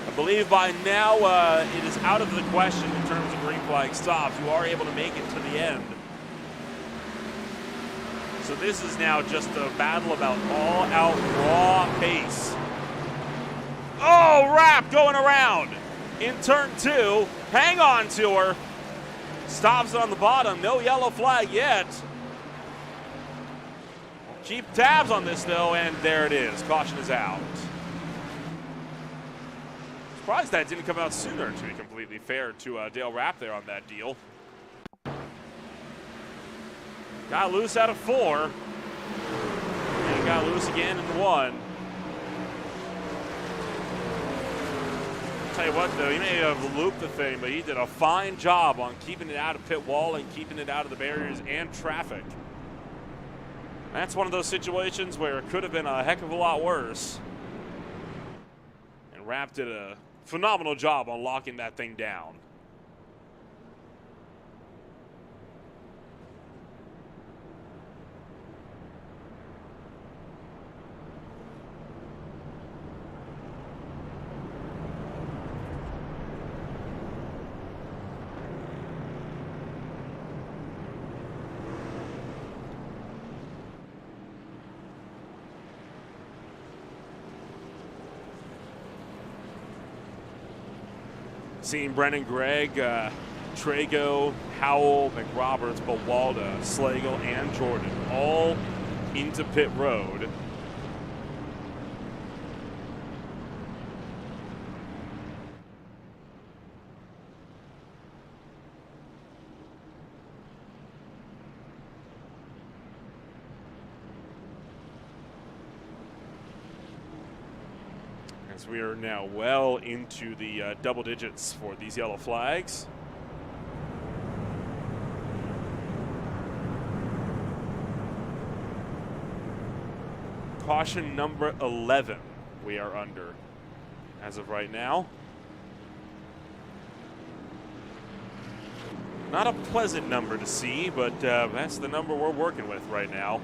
I believe by now it is out of the question in terms of green flag stops. You are able to make it to the end. So this is now just a battle about all-out raw pace. Oh, Rapp going around in turn 2. Hang on to her. Stops it on the bottom. No yellow flag yet. Keep tabs on this, though, and there it is. Caution is out. Surprised that didn't come out sooner, to be completely fair to Dale Rapp there on that deal. Got loose out of 4. And got loose again in 1. I'll tell you what, though, he may have looped the thing, but he did a fine job on keeping it out of pit wall and keeping it out of the barriers and traffic. That's one of those situations where it could have been a heck of a lot worse. Rapp did a phenomenal job on locking that thing down. Seeing Brennan Gregg, Trago, Howell, McRoberts, Bawalda, Slagle, and Jordan all into pit road. As we are now well into the double digits for these yellow flags. Caution number 11 we are under as of right now. Not a pleasant number to see, but that's the number we're working with right now.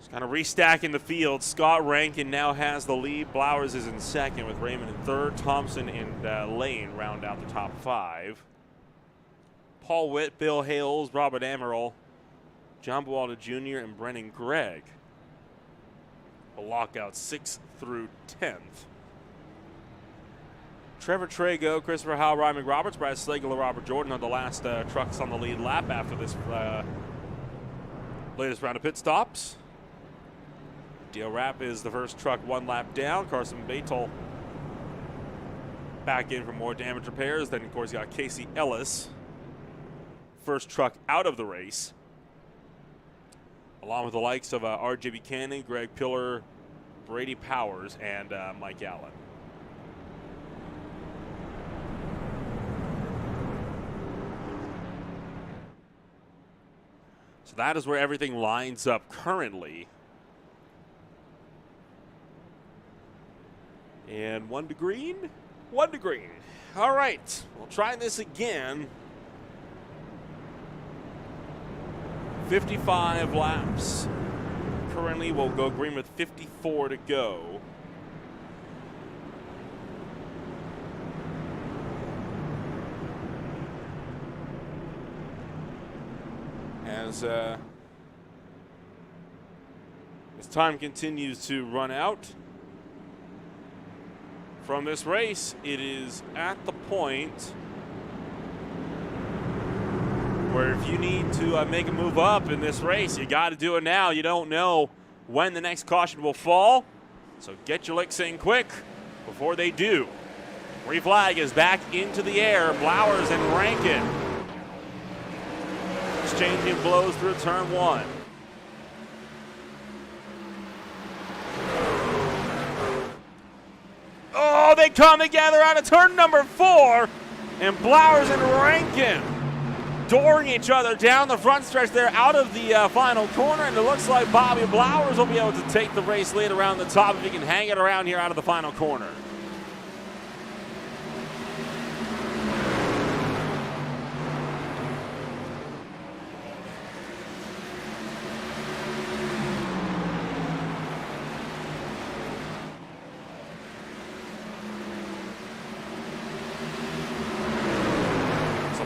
Kind of restacking the field. Scott Rankin now has the lead. Blowers is in second with Raymond in third. Thompson and Lane round out the top 5. Paul Witt, Bill Hales, Robert Amaral, John Bawalda Jr., and Brennan Gregg will lock out 6th through 10th. Trevor Trago, Christopher Howell, Ryan McRoberts, Brad Slagle, and Robert Jordan are the last trucks on the lead lap after this latest round of pit stops. Dale Rapp is the first truck 1 lap down. Carson Batel back in for more damage repairs. Then, of course, you got Casey Ellis, first truck out of the race, along with the likes of R.J. Buchanan, Greg Pillar, Brady Powers, and Mike Allen. So that is where everything lines up currently. And 1 to green, 1 to green. All right, we'll try this again. 55 laps. Currently, we'll go green with 54 to go. As time continues to run out from this race, it is at the point where if you need to make a move up in this race, you got to do it now. You don't know when the next caution will fall, so get your licks in quick before they do. Green flag is back into the air. Blowers and Rankin exchanging blows through turn 1. Oh, they come together out of turn number 4, and Blowers and Rankin dooring each other down the front stretch there out of the final corner, and it looks like Bobby Blowers will be able to take the race lead around the top if he can hang it around here out of the final corner.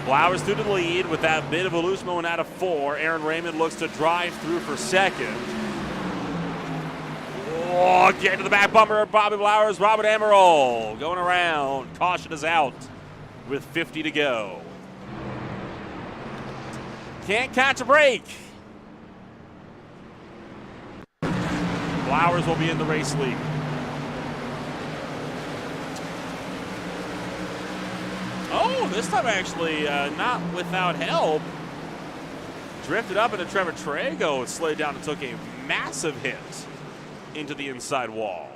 Blowers through the lead with that bit of a loose moment out of 4. Aaron Raymond looks to drive through for second. Oh, get to the back bumper of Bobby Blowers. Robert Amaral going around. Caution is out with 50 to go. Can't catch a break. Blowers will be in the race lead. Oh, this time actually not without help. Drifted up into Trevor Trago, slid down and took a massive hit into the inside wall.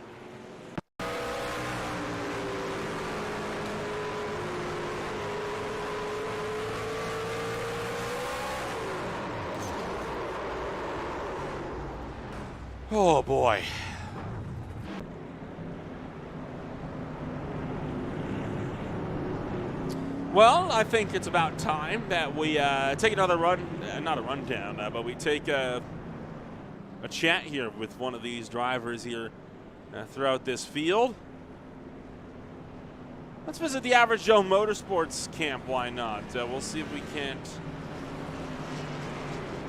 Oh boy. Well, I think it's about time that we take another run, not a rundown, but we take a chat here with one of these drivers here throughout this field. Let's visit the Average Joe Motorsports camp, why not? We'll see if we can't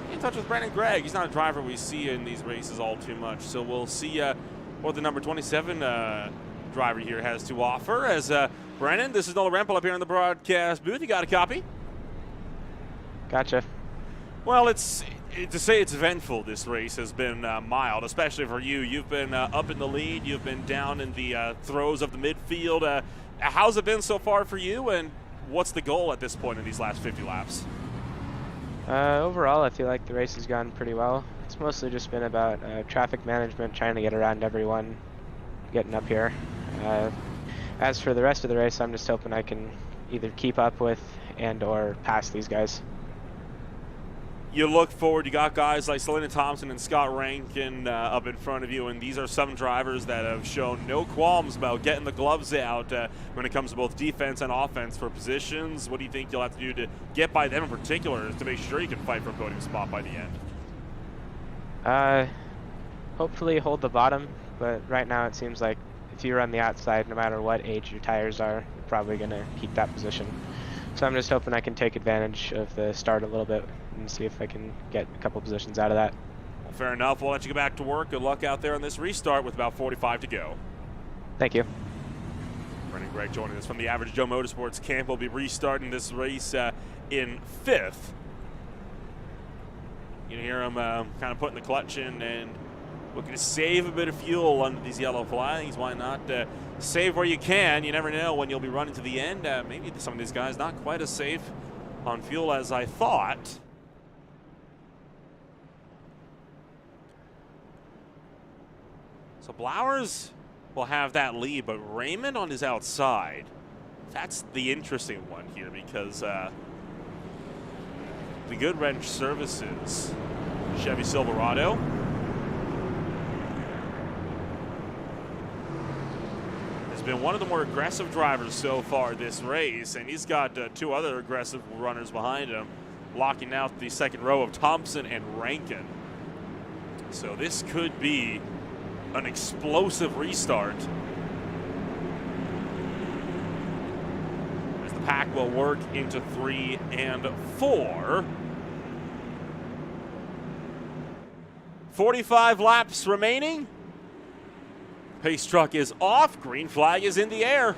get in touch with Brandon Gregg. He's not a driver we see in these races all too much, so we'll see what the number 27 driver here has to offer. As Brandon, this is Nolan Rempel up here in the broadcast booth. You got a copy? Gotcha. Well, to say it's eventful, this race has been mild, especially for you. You've been up in the lead. You've been down in the throes of the midfield. How's it been so far for you, and what's the goal at this point in these last 50 laps? Overall, I feel like the race has gone pretty well. It's mostly just been about traffic management, trying to get around everyone getting up here. As for the rest of the race, I'm just hoping I can either keep up with and or pass these guys. You look forward, you got guys like Selena Thompson and Scott Rankin up in front of you, and these are some drivers that have shown no qualms about getting the gloves out when it comes to both defense and offense for positions. What do you think you'll have to do to get by them in particular to make sure you can fight for a podium spot by the end? Hopefully hold the bottom, but right now it seems like if you run the outside, no matter what age your tires are, you're probably going to keep that position. So I'm just hoping I can take advantage of the start a little bit and see if I can get a couple positions out of that. Well, fair enough. We'll let you get back to work. Good luck out there on this restart with about 45 to go. Thank you. Brandon Gregg joining us from the Average Joe Motorsports camp. We'll be restarting this race in 5th. You can hear him kind of putting the clutch in and looking to save a bit of fuel under these yellow flags. Why not save where you can? You never know when you'll be running to the end. Maybe some of these guys not quite as safe on fuel as I thought. So Blowers will have that lead, but Raymond on his outside. That's the interesting one here because the Good Wrench Services Chevy Silverado has been one of the more aggressive drivers so far this race, and he's got 2 other aggressive runners behind him, blocking out the second row of Thompson and Rankin. So this could be an explosive restart as the pack will work into 3 and 4. 45 laps remaining. Pace truck is off. Green flag is in the air.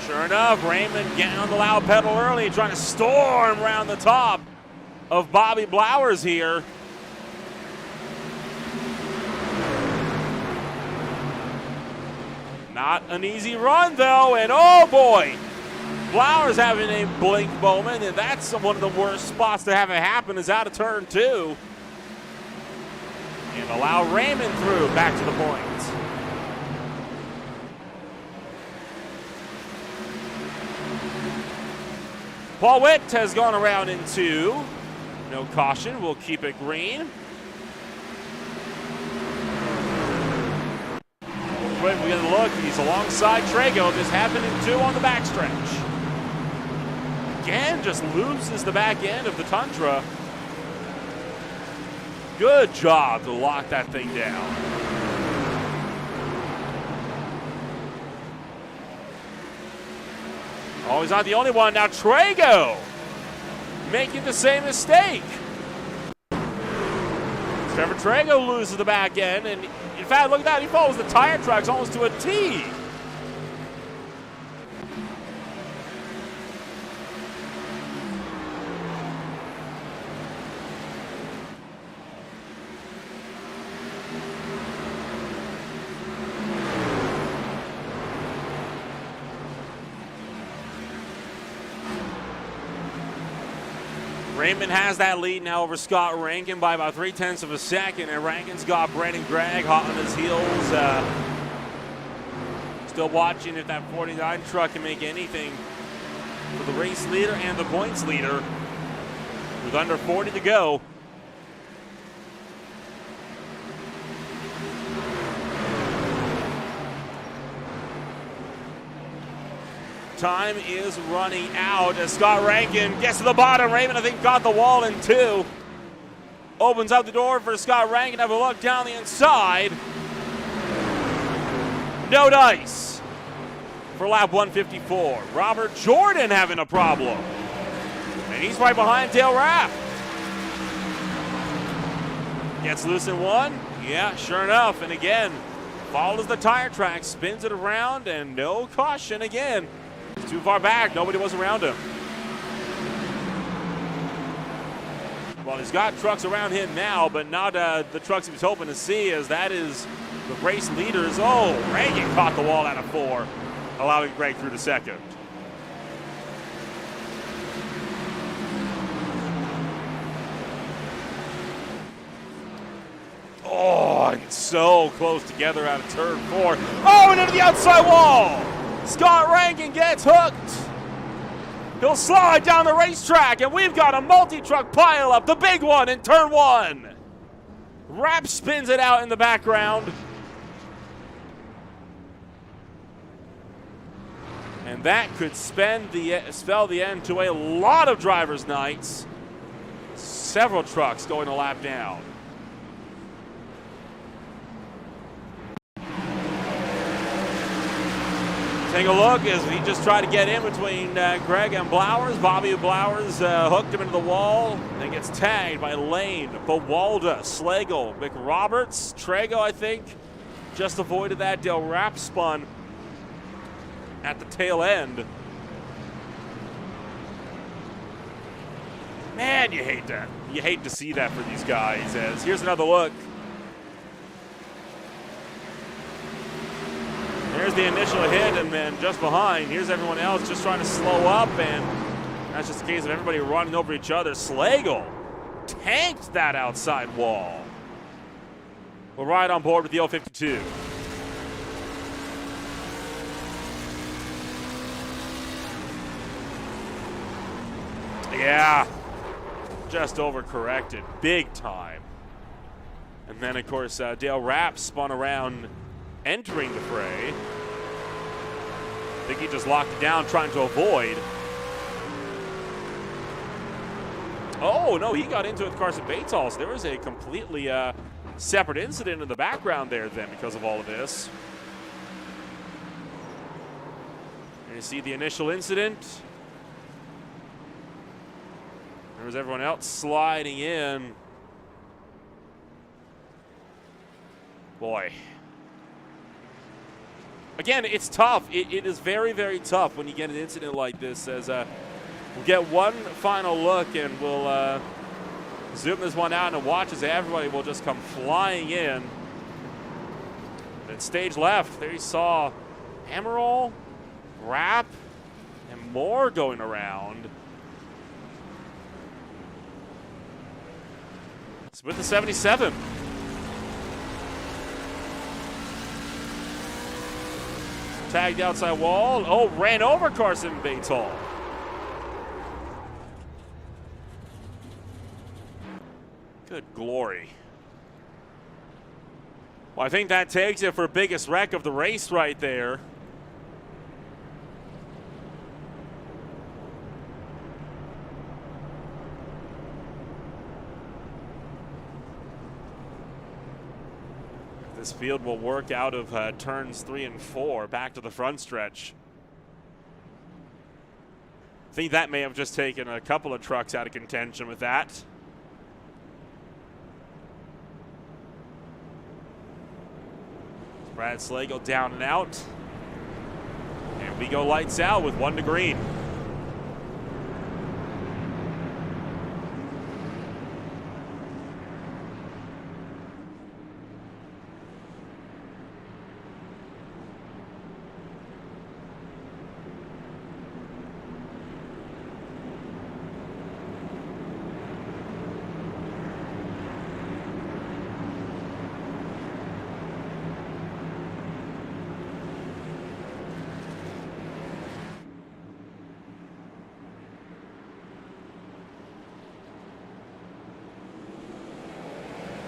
Sure enough, Raymond getting on the loud pedal early, trying to storm around the top of Bobby Blowers here. Not an easy run, though, and oh boy, Blowers having a blink moment, and that's one of the worst spots to have it happen is out of turn 2. And allow Raymond through, back to the points. Paul Witt has gone around in 2. No caution, we'll keep it green. Quick, we get a look, he's alongside Trago. This happened in 2 on the backstretch. Again, just loses the back end of the Tundra. Good job to lock that thing down. Oh, he's not the only one. Now Trago making the same mistake. Trevor Trago loses the back end, and in fact, look at that. He follows the tire tracks almost to a T. Raymond has that lead now over Scott Rankin by about 0.3 of a second, and Rankin's got Brandon Gregg hot on his heels. Still watching if that 49 truck can make anything for the race leader and the points leader with under 40 to go. Time is running out as Scott Rankin gets to the bottom. Raymond, I think, got the wall in two. Opens up the door for Scott Rankin. Have a look down the inside. No dice for lap 154. Robert Jordan having a problem. And he's right behind Dale Rapp. Gets loose in one. Yeah, sure enough. And again, follows the tire track, spins it around, and no caution again. He's too far back. Nobody was around him. Well, he's got trucks around him now, but not the trucks he was hoping to see, as that is the race leaders. Oh, Reagan caught the wall out of four, allowing Greg through to second. Oh, and so close together out of turn four. Oh, and into the outside wall. Scott Rankin gets hooked. He'll slide down the racetrack, and we've got a multi-truck pileup, the big one in turn one. Rapp spins it out in the background. And that could spell the end to a lot of drivers' nights. Several trucks going a lap down. Take a look as he just tried to get in between Greg and Blowers. Bobby Blowers hooked him into the wall, then gets tagged by Lane, Bowalda, Slagle, McRoberts, Trago, I think, just avoided that. Dale Rapp spun at the tail end. Man, you hate that. You hate to see that for these guys. As here's another look. There's the initial hit, and then just behind, here's everyone else just trying to slow up, and that's just a case of everybody running over each other. Slagle tanked that outside wall. We're right on board with the 052. Yeah, just overcorrected big time. And then, of course, Dale Rapp spun around entering the fray. I think he just locked it down trying to avoid. Oh, no, he got into it with Carson Bates also. There was a completely separate incident in the background there then because of all of this. And you see the initial incident. There was everyone else sliding in. Boy. Again, it's tough. It is very, very tough when you get an incident like this. As we'll get one final look, and we'll zoom this one out and watch as everybody will just come flying in. Then stage left, there you saw Emerald, Rapp, and more going around. It's with the 77. Tagged outside wall. Oh, ran over Carson Bates Hall. Good glory. Well, I think that takes it for biggest wreck of the race right there. This field will work out of turns 3 and 4 back to the front stretch. I think that may have just taken a couple of trucks out of contention with that. Brad Slagle down and out. And we go lights out with 1 to green.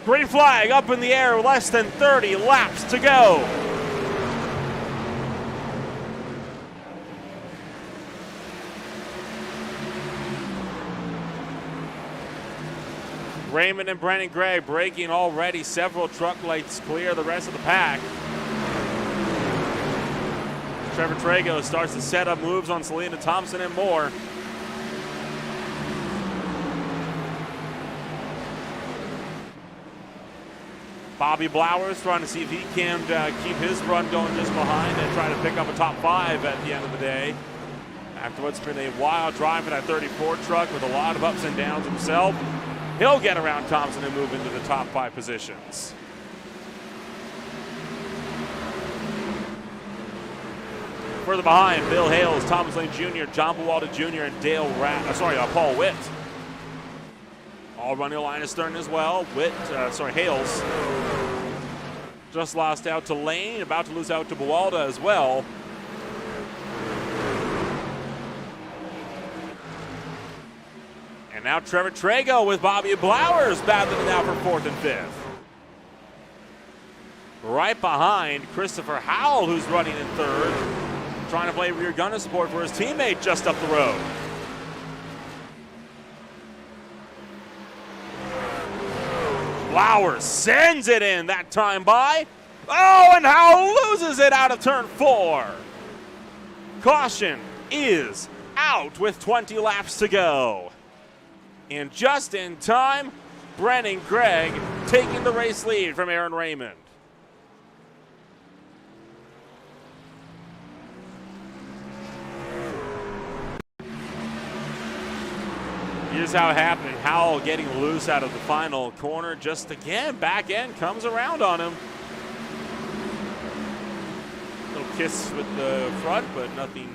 Green flag up in the air, less than 30 laps to go. Raymond and Brennan Gray breaking already several truck lights clear the rest of the pack. Trevor Trago starts to set up moves on Selena Thompson and more. Bobby Blowers trying to see if he can keep his run going just behind and try to pick up a top 5 at the end of the day. After what's been a wild drive in that 34 truck with a lot of ups and downs himself, he'll get around Thompson and move into the top 5 positions. Further behind, Bill Hales, Thomas Lane Jr., John Buwalda Jr., and Paul Witt. All running a line astern as well. Hales just lost out to Lane, about to lose out to Buwalda as well. And now Trevor Trago with Bobby Blowers battling it out for 4th and 5th. Right behind Christopher Howell, who's running in 3rd, trying to play rear gunner support for his teammate just up the road. Blowers sends it in that time by. Oh, and Howell loses it out of turn 4. Caution is out with 20 laps to go. And just in time, Brennan Gregg taking the race lead from Aaron Raymond. Here's how it happened. Howell getting loose out of the final corner. Just again, back end comes around on him. Little kiss with the front, but nothing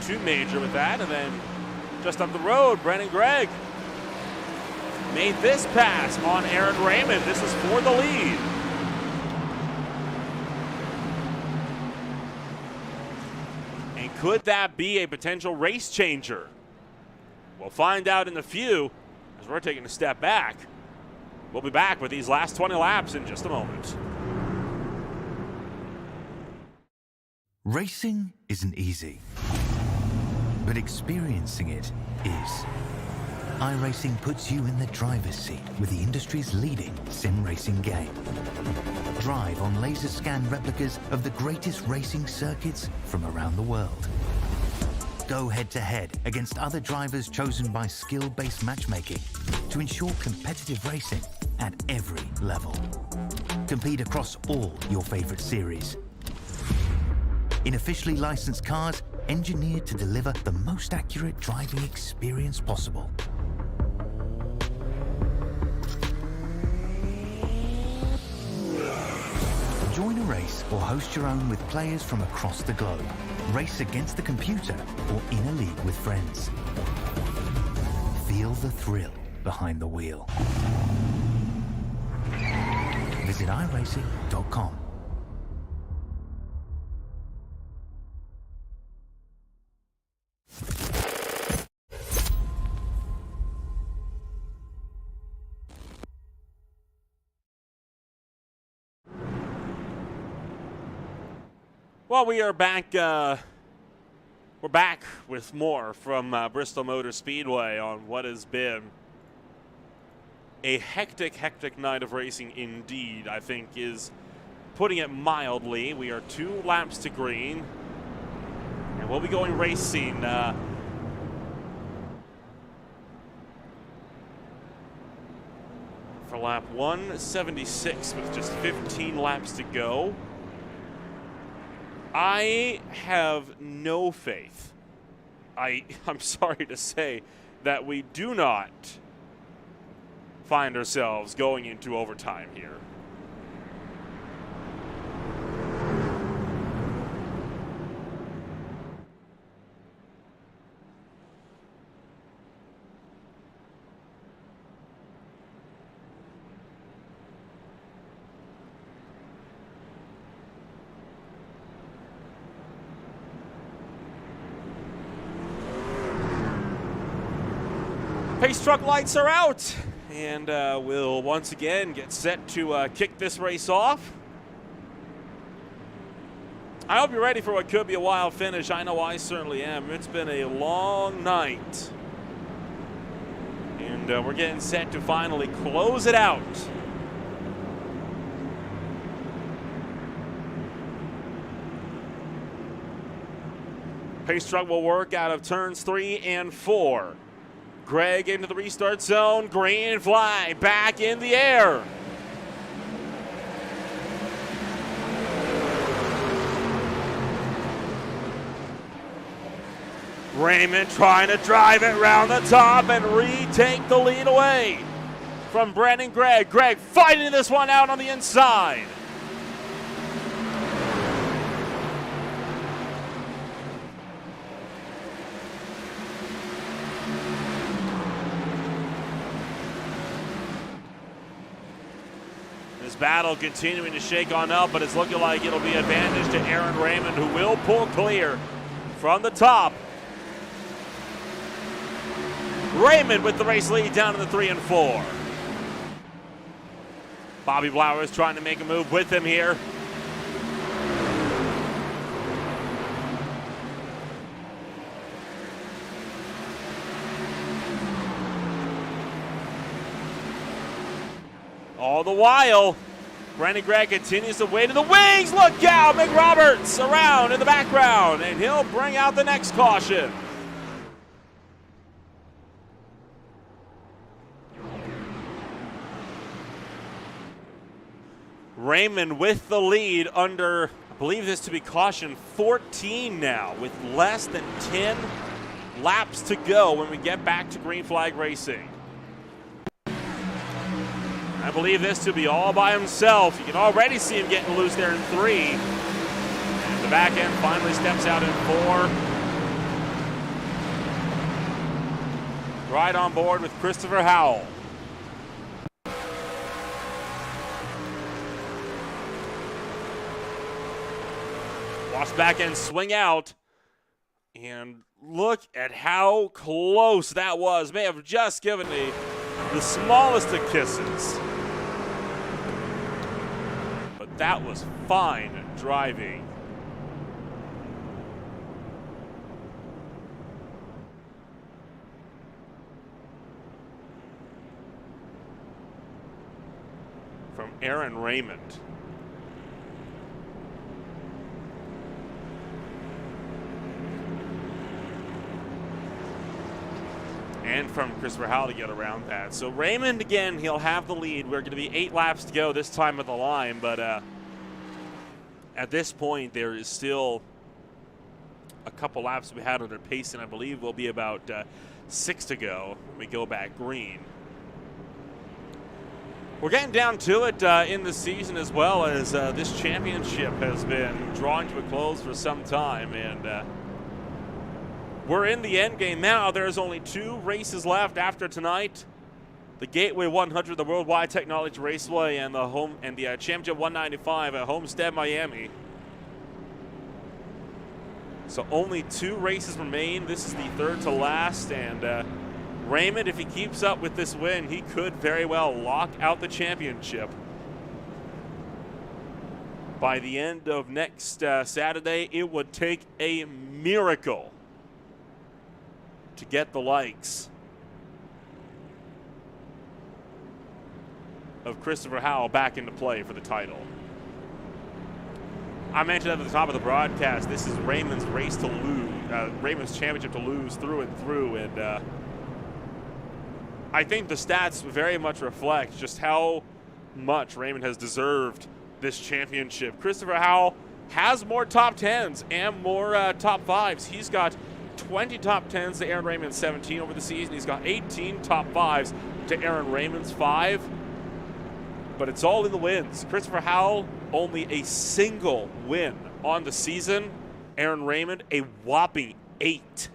too major with that. And then just up the road, Brennan Gregg made this pass on Aaron Raymond. This is for the lead. And could that be a potential race changer? We'll find out in a few as we're taking a step back. We'll be back with these last 20 laps in just a moment. Racing isn't easy, but experiencing it is. iRacing puts you in the driver's seat with the industry's leading sim racing game. Drive on laser scan replicas of the greatest racing circuits from around the world. Go head-to-head against other drivers chosen by skill-based matchmaking to ensure competitive racing at every level. Compete across all your favorite series. In officially licensed cars, engineered to deliver the most accurate driving experience possible. Join a race or host your own with players from across the globe. Race against the computer or in a league with friends. Feel the thrill behind the wheel. Visit iRacing.com. Well, we are back. We're back with more from Bristol Motor Speedway on what has been a hectic night of racing indeed, I think is putting it mildly. We are 2 laps to green, and we'll be going racing for lap 176 with just 15 laps to go. I have no faith, I'm sorry to say, that we do not find ourselves going into overtime here. Pace truck lights are out, and we'll once again get set to kick this race off. I hope you're ready for what could be a wild finish. I know I certainly am. It's been a long night, and we're getting set to finally close it out. Pace truck will work out of turns 3 and 4. Greg into the restart zone. Green flag back in the air. Raymond trying to drive it around the top and retake the lead away from Brandon Gregg. Gregg fighting this one out on the inside. This battle continuing to shake on up, but it's looking like it'll be advantage to Aaron Raymond, who will pull clear from the top. Raymond with the race lead down in the 3 and 4. Bobby Blauer is trying to make a move with him here. All the while, Brandon Gregg continues to wait to the wings. Look out, Mick Roberts around in the background, and he'll bring out the next caution. Raymond with the lead under, I believe this to be caution 14 now, with less than 10 laps to go when we get back to green flag racing. I believe this to be all by himself. You can already see him getting loose there in 3. And the back end finally steps out in 4. Right on board with Christopher Howell. Watch back end swing out. And look at how close that was. May have just given the smallest of kisses. But that was fine driving. From Aaron Raymond. And from Christopher Howell to get around that. So Raymond, again, he'll have the lead. We're going to be 8 laps to go this time at the line, but at this point, there is still a couple laps we had under pace, and I believe will be about 6 to go when we go back green. We're getting down to it in the season, as well as this championship has been drawing to a close for some time, and we're in the end game now. There's only 2 races left after tonight. The Gateway 100, the Worldwide Technology Raceway, and the Championship 195 at Homestead, Miami. So only 2 races remain. This is the 3rd to last, and Raymond, if he keeps up with this win, he could very well lock out the championship. By the end of next Saturday, it would take a miracle to get the likes of Christopher Howell back into play for the title. I mentioned at the top of the broadcast, this is Raymond's race to lose, Raymond's championship to lose through and through, and I think the stats very much reflect just how much Raymond has deserved this championship. Christopher Howell has more top 10s and more top 5s. He's got 20 top 10s to Aaron Raymond's 17 over the season. He's got 18 top 5s to Aaron Raymond's 5. But it's all in the wins. Christopher Howell, only a single win on the season. Aaron Raymond, a whopping 8.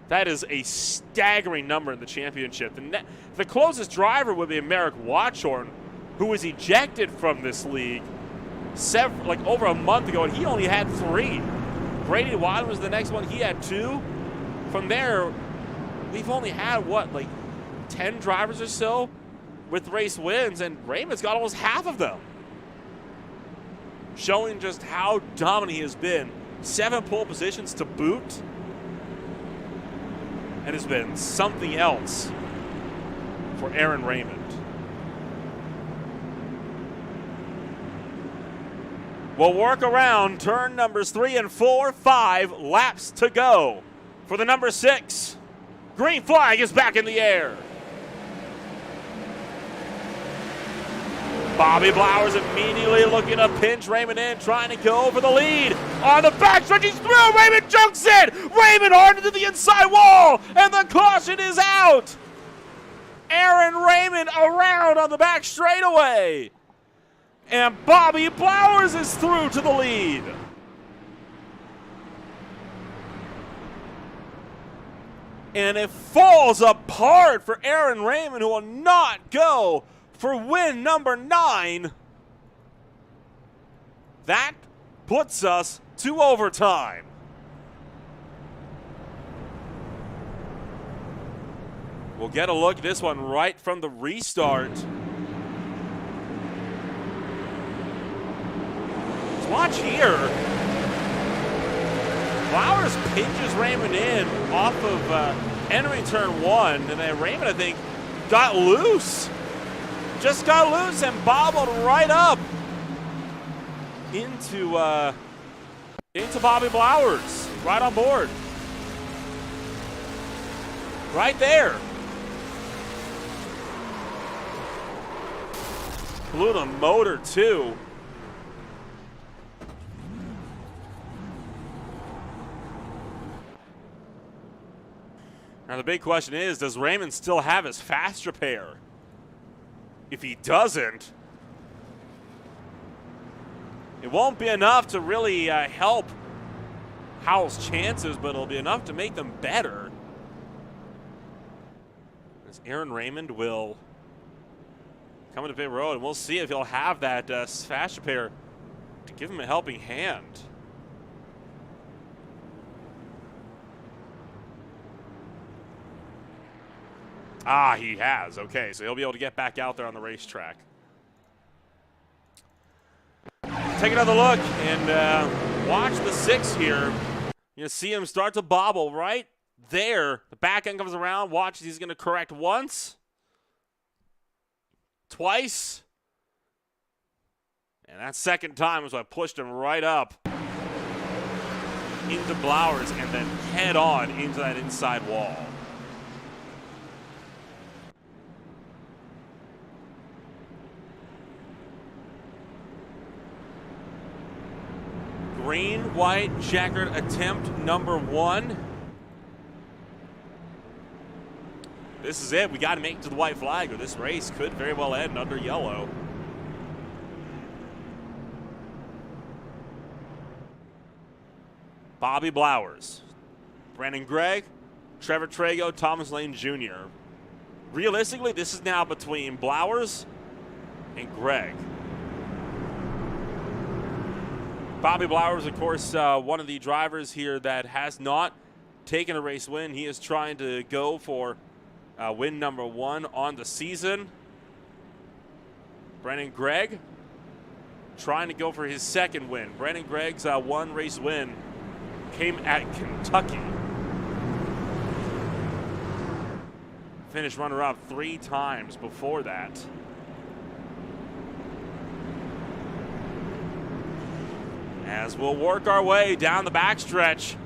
That is a staggering number in the championship. The closest driver would be Merrick Watchorn, who was ejected from this league over a month ago, and he only had 3. Brady Wilder was the next one. He had 2. From there, we've only had, 10 drivers or so with race wins, and Raymond's got almost half of them. Showing just how dominant he has been. 7 pole positions to boot. and has been something else for Aaron Raymond. We'll work around turn numbers 3 and 4, 5 laps to go for the number 6. Green flag is back in the air. Bobby Blowers immediately looking to pinch Raymond in, trying to go for the lead. On the backstretch, he's through. Raymond jumps in. Raymond hard into the inside wall, and the caution is out. Aaron Raymond around on the back straightaway. And Bobby Blowers is through to the lead. And it falls apart for Aaron Raymond, who will not go for win number 9. That puts us to overtime. We'll get a look at this one right from the restart. Watch here. Flowers pinches Raymond in off of entering turn 1, and then Raymond, I think, got loose. Just got loose and bobbled right up into Bobby Blowers. Right on board. Right there. Blew the motor too. Now the big question is, does Raymond still have his fast repair? If he doesn't, it won't be enough to really help Howell's chances, but it'll be enough to make them better. As Aaron Raymond will come into pit road, and we'll see if he'll have that fast repair to give him a helping hand. Ah, he has. Okay, so he'll be able to get back out there on the racetrack. Take another look and watch the 6 here. You see him start to bobble right there. The back end comes around. Watch, he's going to correct once, twice, and that second time was what pushed him right up into Blowers and then head on into that inside wall. Green, white, checkered attempt number 1. This is it. We got to make it to the white flag, or this race could very well end under yellow. Bobby Blowers, Brandon Gregg, Trevor Trago, Thomas Lane Jr. Realistically, this is now between Blowers and Gregg. Bobby Blowers, of course, one of the drivers here that has not taken a race win. He is trying to go for win number 1 on the season. Brandon Gregg trying to go for his 2nd win. Brandon Gregg's 1 race win came at Kentucky. Finished runner-up 3 times before that. As we'll work our way down the backstretch.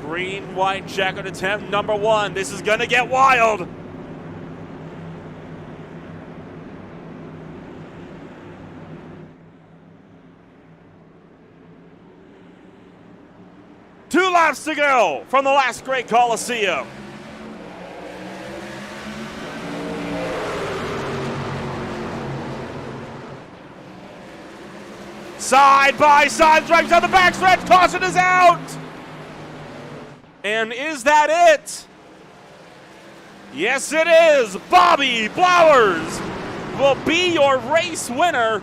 Green, white, checkered attempt number 1. This is going to get wild. Two laps to go from the last great Colosseum. Side by side, strikes on the backstretch, caution is out! And is that it? Yes, it is! Bobby Blowers will be your race winner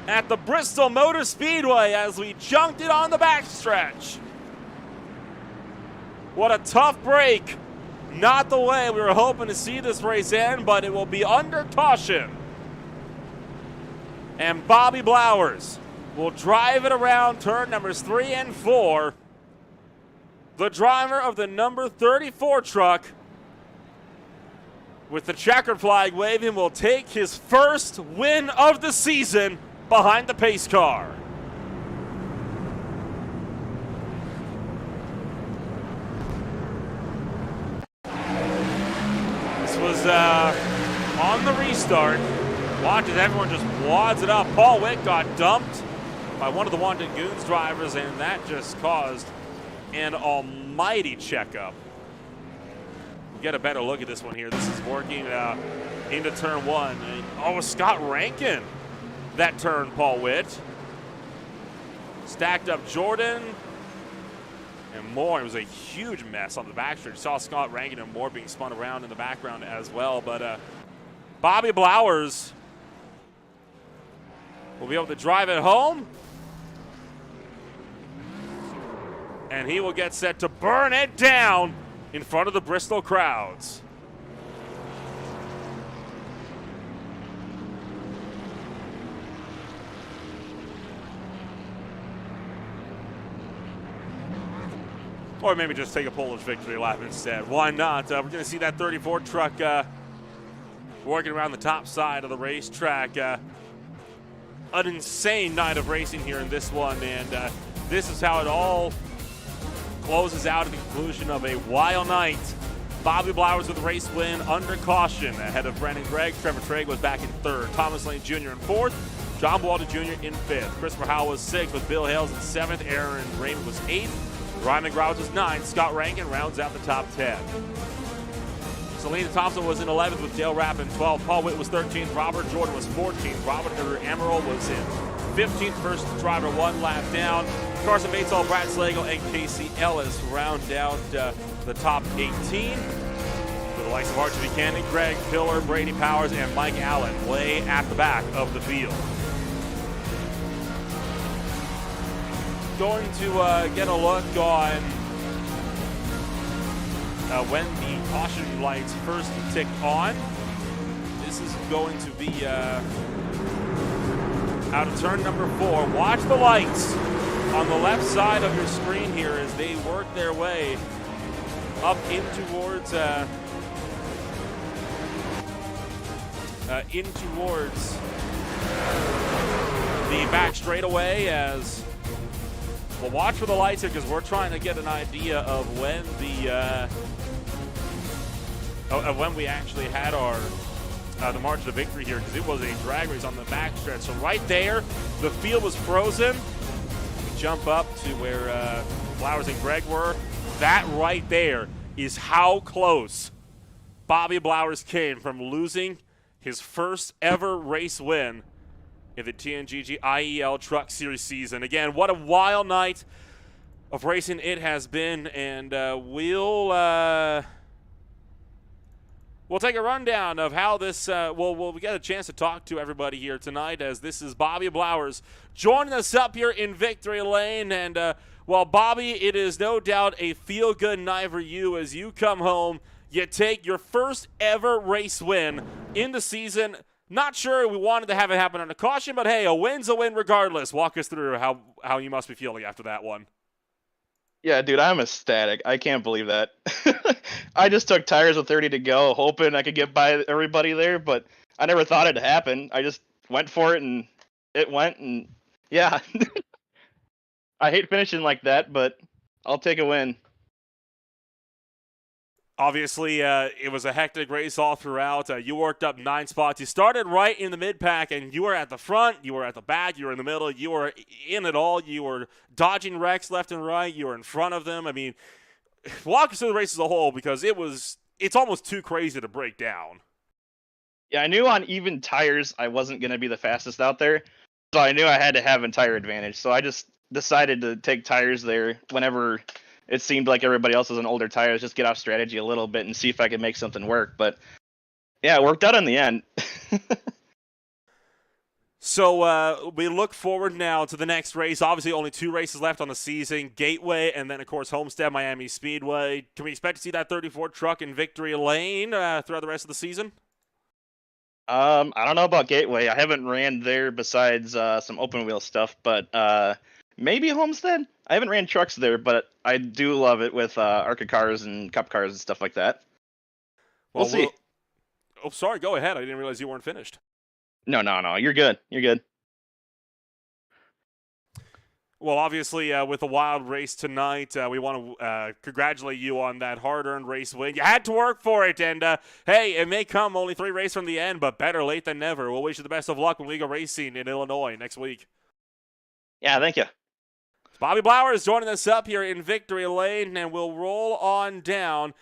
at the Bristol Motor Speedway as we junked it on the backstretch. What a tough break. Not the way we were hoping to see this race end, but it will be under caution. And Bobby Blowers will drive it around turn numbers 3 and 4. The driver of the number 34 truck, with the checkered flag waving, will take his first win of the season behind the pace car. This was on the restart. Watch as everyone just wads it up. Paul Witt got dumped by one of the Wanted Goons drivers, and that just caused an almighty checkup. We'll get a better look at this one here. This is working into turn 1. And, oh, Scott Rankin that turned Paul Witt. Stacked up Jordan and Moore. It was a huge mess on the backstretch. You saw Scott Rankin and Moore being spun around in the background as well. But Bobby Blowers will be able to drive it home. And he will get set to burn it down in front of the Bristol crowds. Or maybe just take a Polish victory lap instead. Why not? We're going to see that 34 truck working around the top side of the racetrack. An insane night of racing here in this one, and this is how it all closes out at the conclusion of a wild night. Bobby Blowers with the race win under caution ahead of Brandon Gregg. Trevor Trigg was back in 3rd. Thomas Lane Jr. in 4th. John Walter Jr. in 5th. Christopher Howell was 6th with Bill Hales in 7th. Aaron Raymond was 8th. Ryan McGraw was 9th. Scott Rankin rounds out the top 10. Selena Thompson was in 11th with Dale Rapp in 12th. Paul Witt was 13th. Robert Jordan was 14th. Robert Amaral was in 15th. First driver, 1 lap down. Carson Batesall, Brad Slagle, and Casey Ellis round out the top 18. For the likes of Archie Buchanan, Greg Pillar, Brady Powers, and Mike Allen way at the back of the field. Going to get a look on when the caution lights first tick on. This is going to be out of turn number 4. Watch the lights on the left side of your screen here as they work their way up in towards the back straightaway. As we'll watch for the lights here because we're trying to get an idea of when when we actually had our the margin of victory here, because it was a drag race on the backstretch. So right there, the field was frozen. We jump up to where Flowers and Greg were. That right there is how close Bobby Blowers came from losing his first ever race win in the TNGG IEL Truck Series season. Again, what a wild night of racing it has been, and we'll take a rundown of how this, we get a chance to talk to everybody here tonight, as this is Bobby Blowers joining us up here in Victory Lane. And, Bobby, it is no doubt a feel-good night for you as you come home. You take your first ever race win in the season. Not sure we wanted to have it happen under caution, but hey, a win's a win regardless. Walk us through how you must be feeling after that one. Yeah, dude, I'm ecstatic. I can't believe that. I just took tires with 30 to go, hoping I could get by everybody there, but I never thought it'd happen. I just went for it, and it went, and yeah. I hate finishing like that, but I'll take a win. Obviously, it was a hectic race all throughout. You worked up 9 spots. You started right in the mid-pack, and you were at the front, you were at the back, you were in the middle, you were in it all. You were dodging wrecks left and right. You were in front of them. I mean, walk us through the race as a whole, because it's almost too crazy to break down. Yeah, I knew on even tires I wasn't going to be the fastest out there, so I knew I had to have entire advantage. So I just decided to take tires there whenever it seemed like everybody else was on older tires, just get off strategy a little bit and see if I could make something work. But yeah, it worked out in the end. So we look forward now to the next race. Obviously, only 2 races left on the season, Gateway and then, of course, Homestead, Miami Speedway. Can we expect to see that 34 truck in Victory Lane throughout the rest of the season? I don't know about Gateway. I haven't ran there besides some open wheel stuff, but maybe Homestead. I haven't ran trucks there, but I do love it with ARCA cars and Cup cars and stuff like that. We'll see. Oh, sorry. Go ahead. I didn't realize you weren't finished. No. You're good. You're good. Well, obviously, with a wild race tonight, we want to congratulate you on that hard-earned race win. You had to work for it, and hey, it may come only 3 races from the end, but better late than never. We'll wish you the best of luck when we go racing in Illinois next week. Yeah, thank you. Bobby Blauer is joining us up here in Victory Lane, and we'll roll on down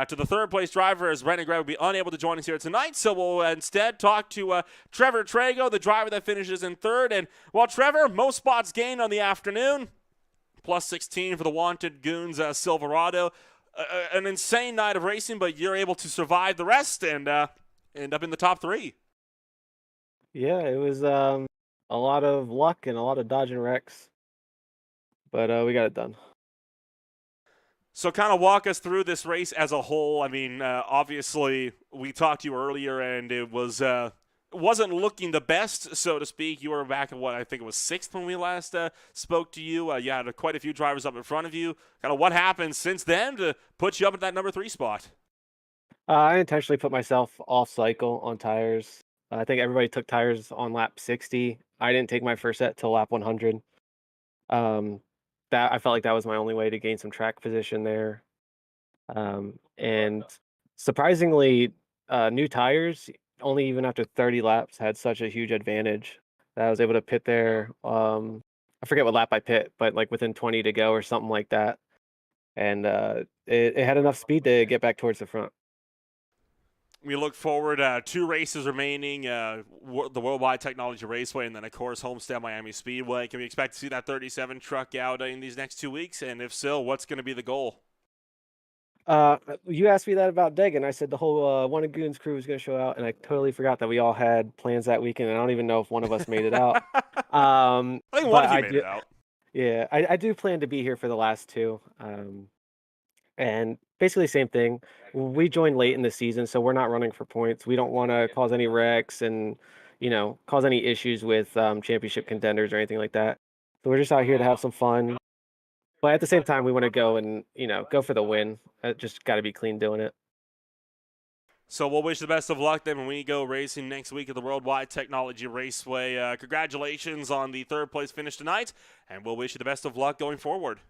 to the third-place driver, as Brendan Gray will be unable to join us here tonight. So we'll instead talk to Trevor Trago, the driver that finishes in third. And, well, Trevor, most spots gained on the afternoon, plus 16 for the Wanted Goons Silverado. An insane night of racing, but you're able to survive the rest and end up in the top 3. Yeah, it was a lot of luck and a lot of dodging wrecks, but we got it done. So kind of walk us through this race as a whole. I mean, obviously, we talked to you earlier, and it wasn't looking the best, so to speak. You were back at, I think it was 6th when we last spoke to you. You had quite a few drivers up in front of you. Kind of what happened since then to put you up at that number 3 spot? I intentionally put myself off cycle on tires. I think everybody took tires on lap 60. I didn't take my first set till lap 100. That I felt like that was my only way to gain some track position there. And surprisingly, new tires, only even after 30 laps, had such a huge advantage that I was able to pit there. I forget what lap I pit, but like within 20 to go or something like that. And it had enough speed to get back towards the front. We look forward 2 races remaining, the Worldwide Technology Raceway, and then, of course, Homestead Miami Speedway. Can we expect to see that 37 truck out in these next 2 weeks? And if so, what's going to be the goal? You asked me that about Degan. I said the whole One of Goons crew was going to show out, and I totally forgot that we all had plans that weekend, and I don't even know if one of us made it out. I think one of you made it out. Yeah, I do plan to be here for the last 2. And basically same thing. We joined late in the season, so we're not running for points. We don't want to cause any wrecks and, cause any issues with championship contenders or anything like that. So we're just out here to have some fun. But at the same time, we want to go and, go for the win. Just got to be clean doing it. So we'll wish the best of luck then when we go racing next week at the Worldwide Technology Raceway. Congratulations on the 3rd place finish tonight, and we'll wish you the best of luck going forward.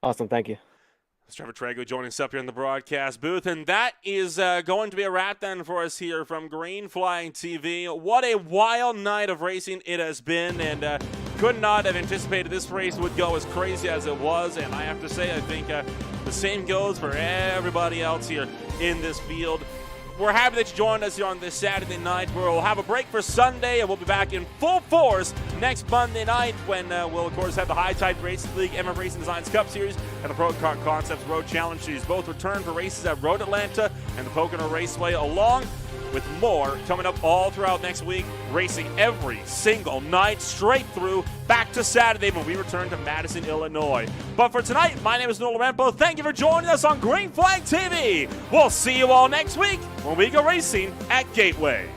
Awesome, thank you. It's Trevor Trago joining us up here in the broadcast booth, and that is going to be a wrap then for us here from Green Flying TV. What a wild night of racing it has been, and could not have anticipated this race would go as crazy as it was, and I have to say, I think the same goes for everybody else here in this field. We're happy that you joined us here on this Saturday night. We'll have a break for Sunday, and we'll be back in full force next Monday night when we'll, of course, have the High Tide Racing League MF Racing Designs Cup Series and the Pro Kart Concepts Road Challenge Series. Both return for races at Road Atlanta and the Pocono Raceway, along with more coming up all throughout next week, racing every single night straight through back to Saturday when we return to Madison, Illinois. But for tonight, my name is Noel Rempo. Thank you for joining us on Green Flag TV. We'll see you all next week when we go racing at Gateway.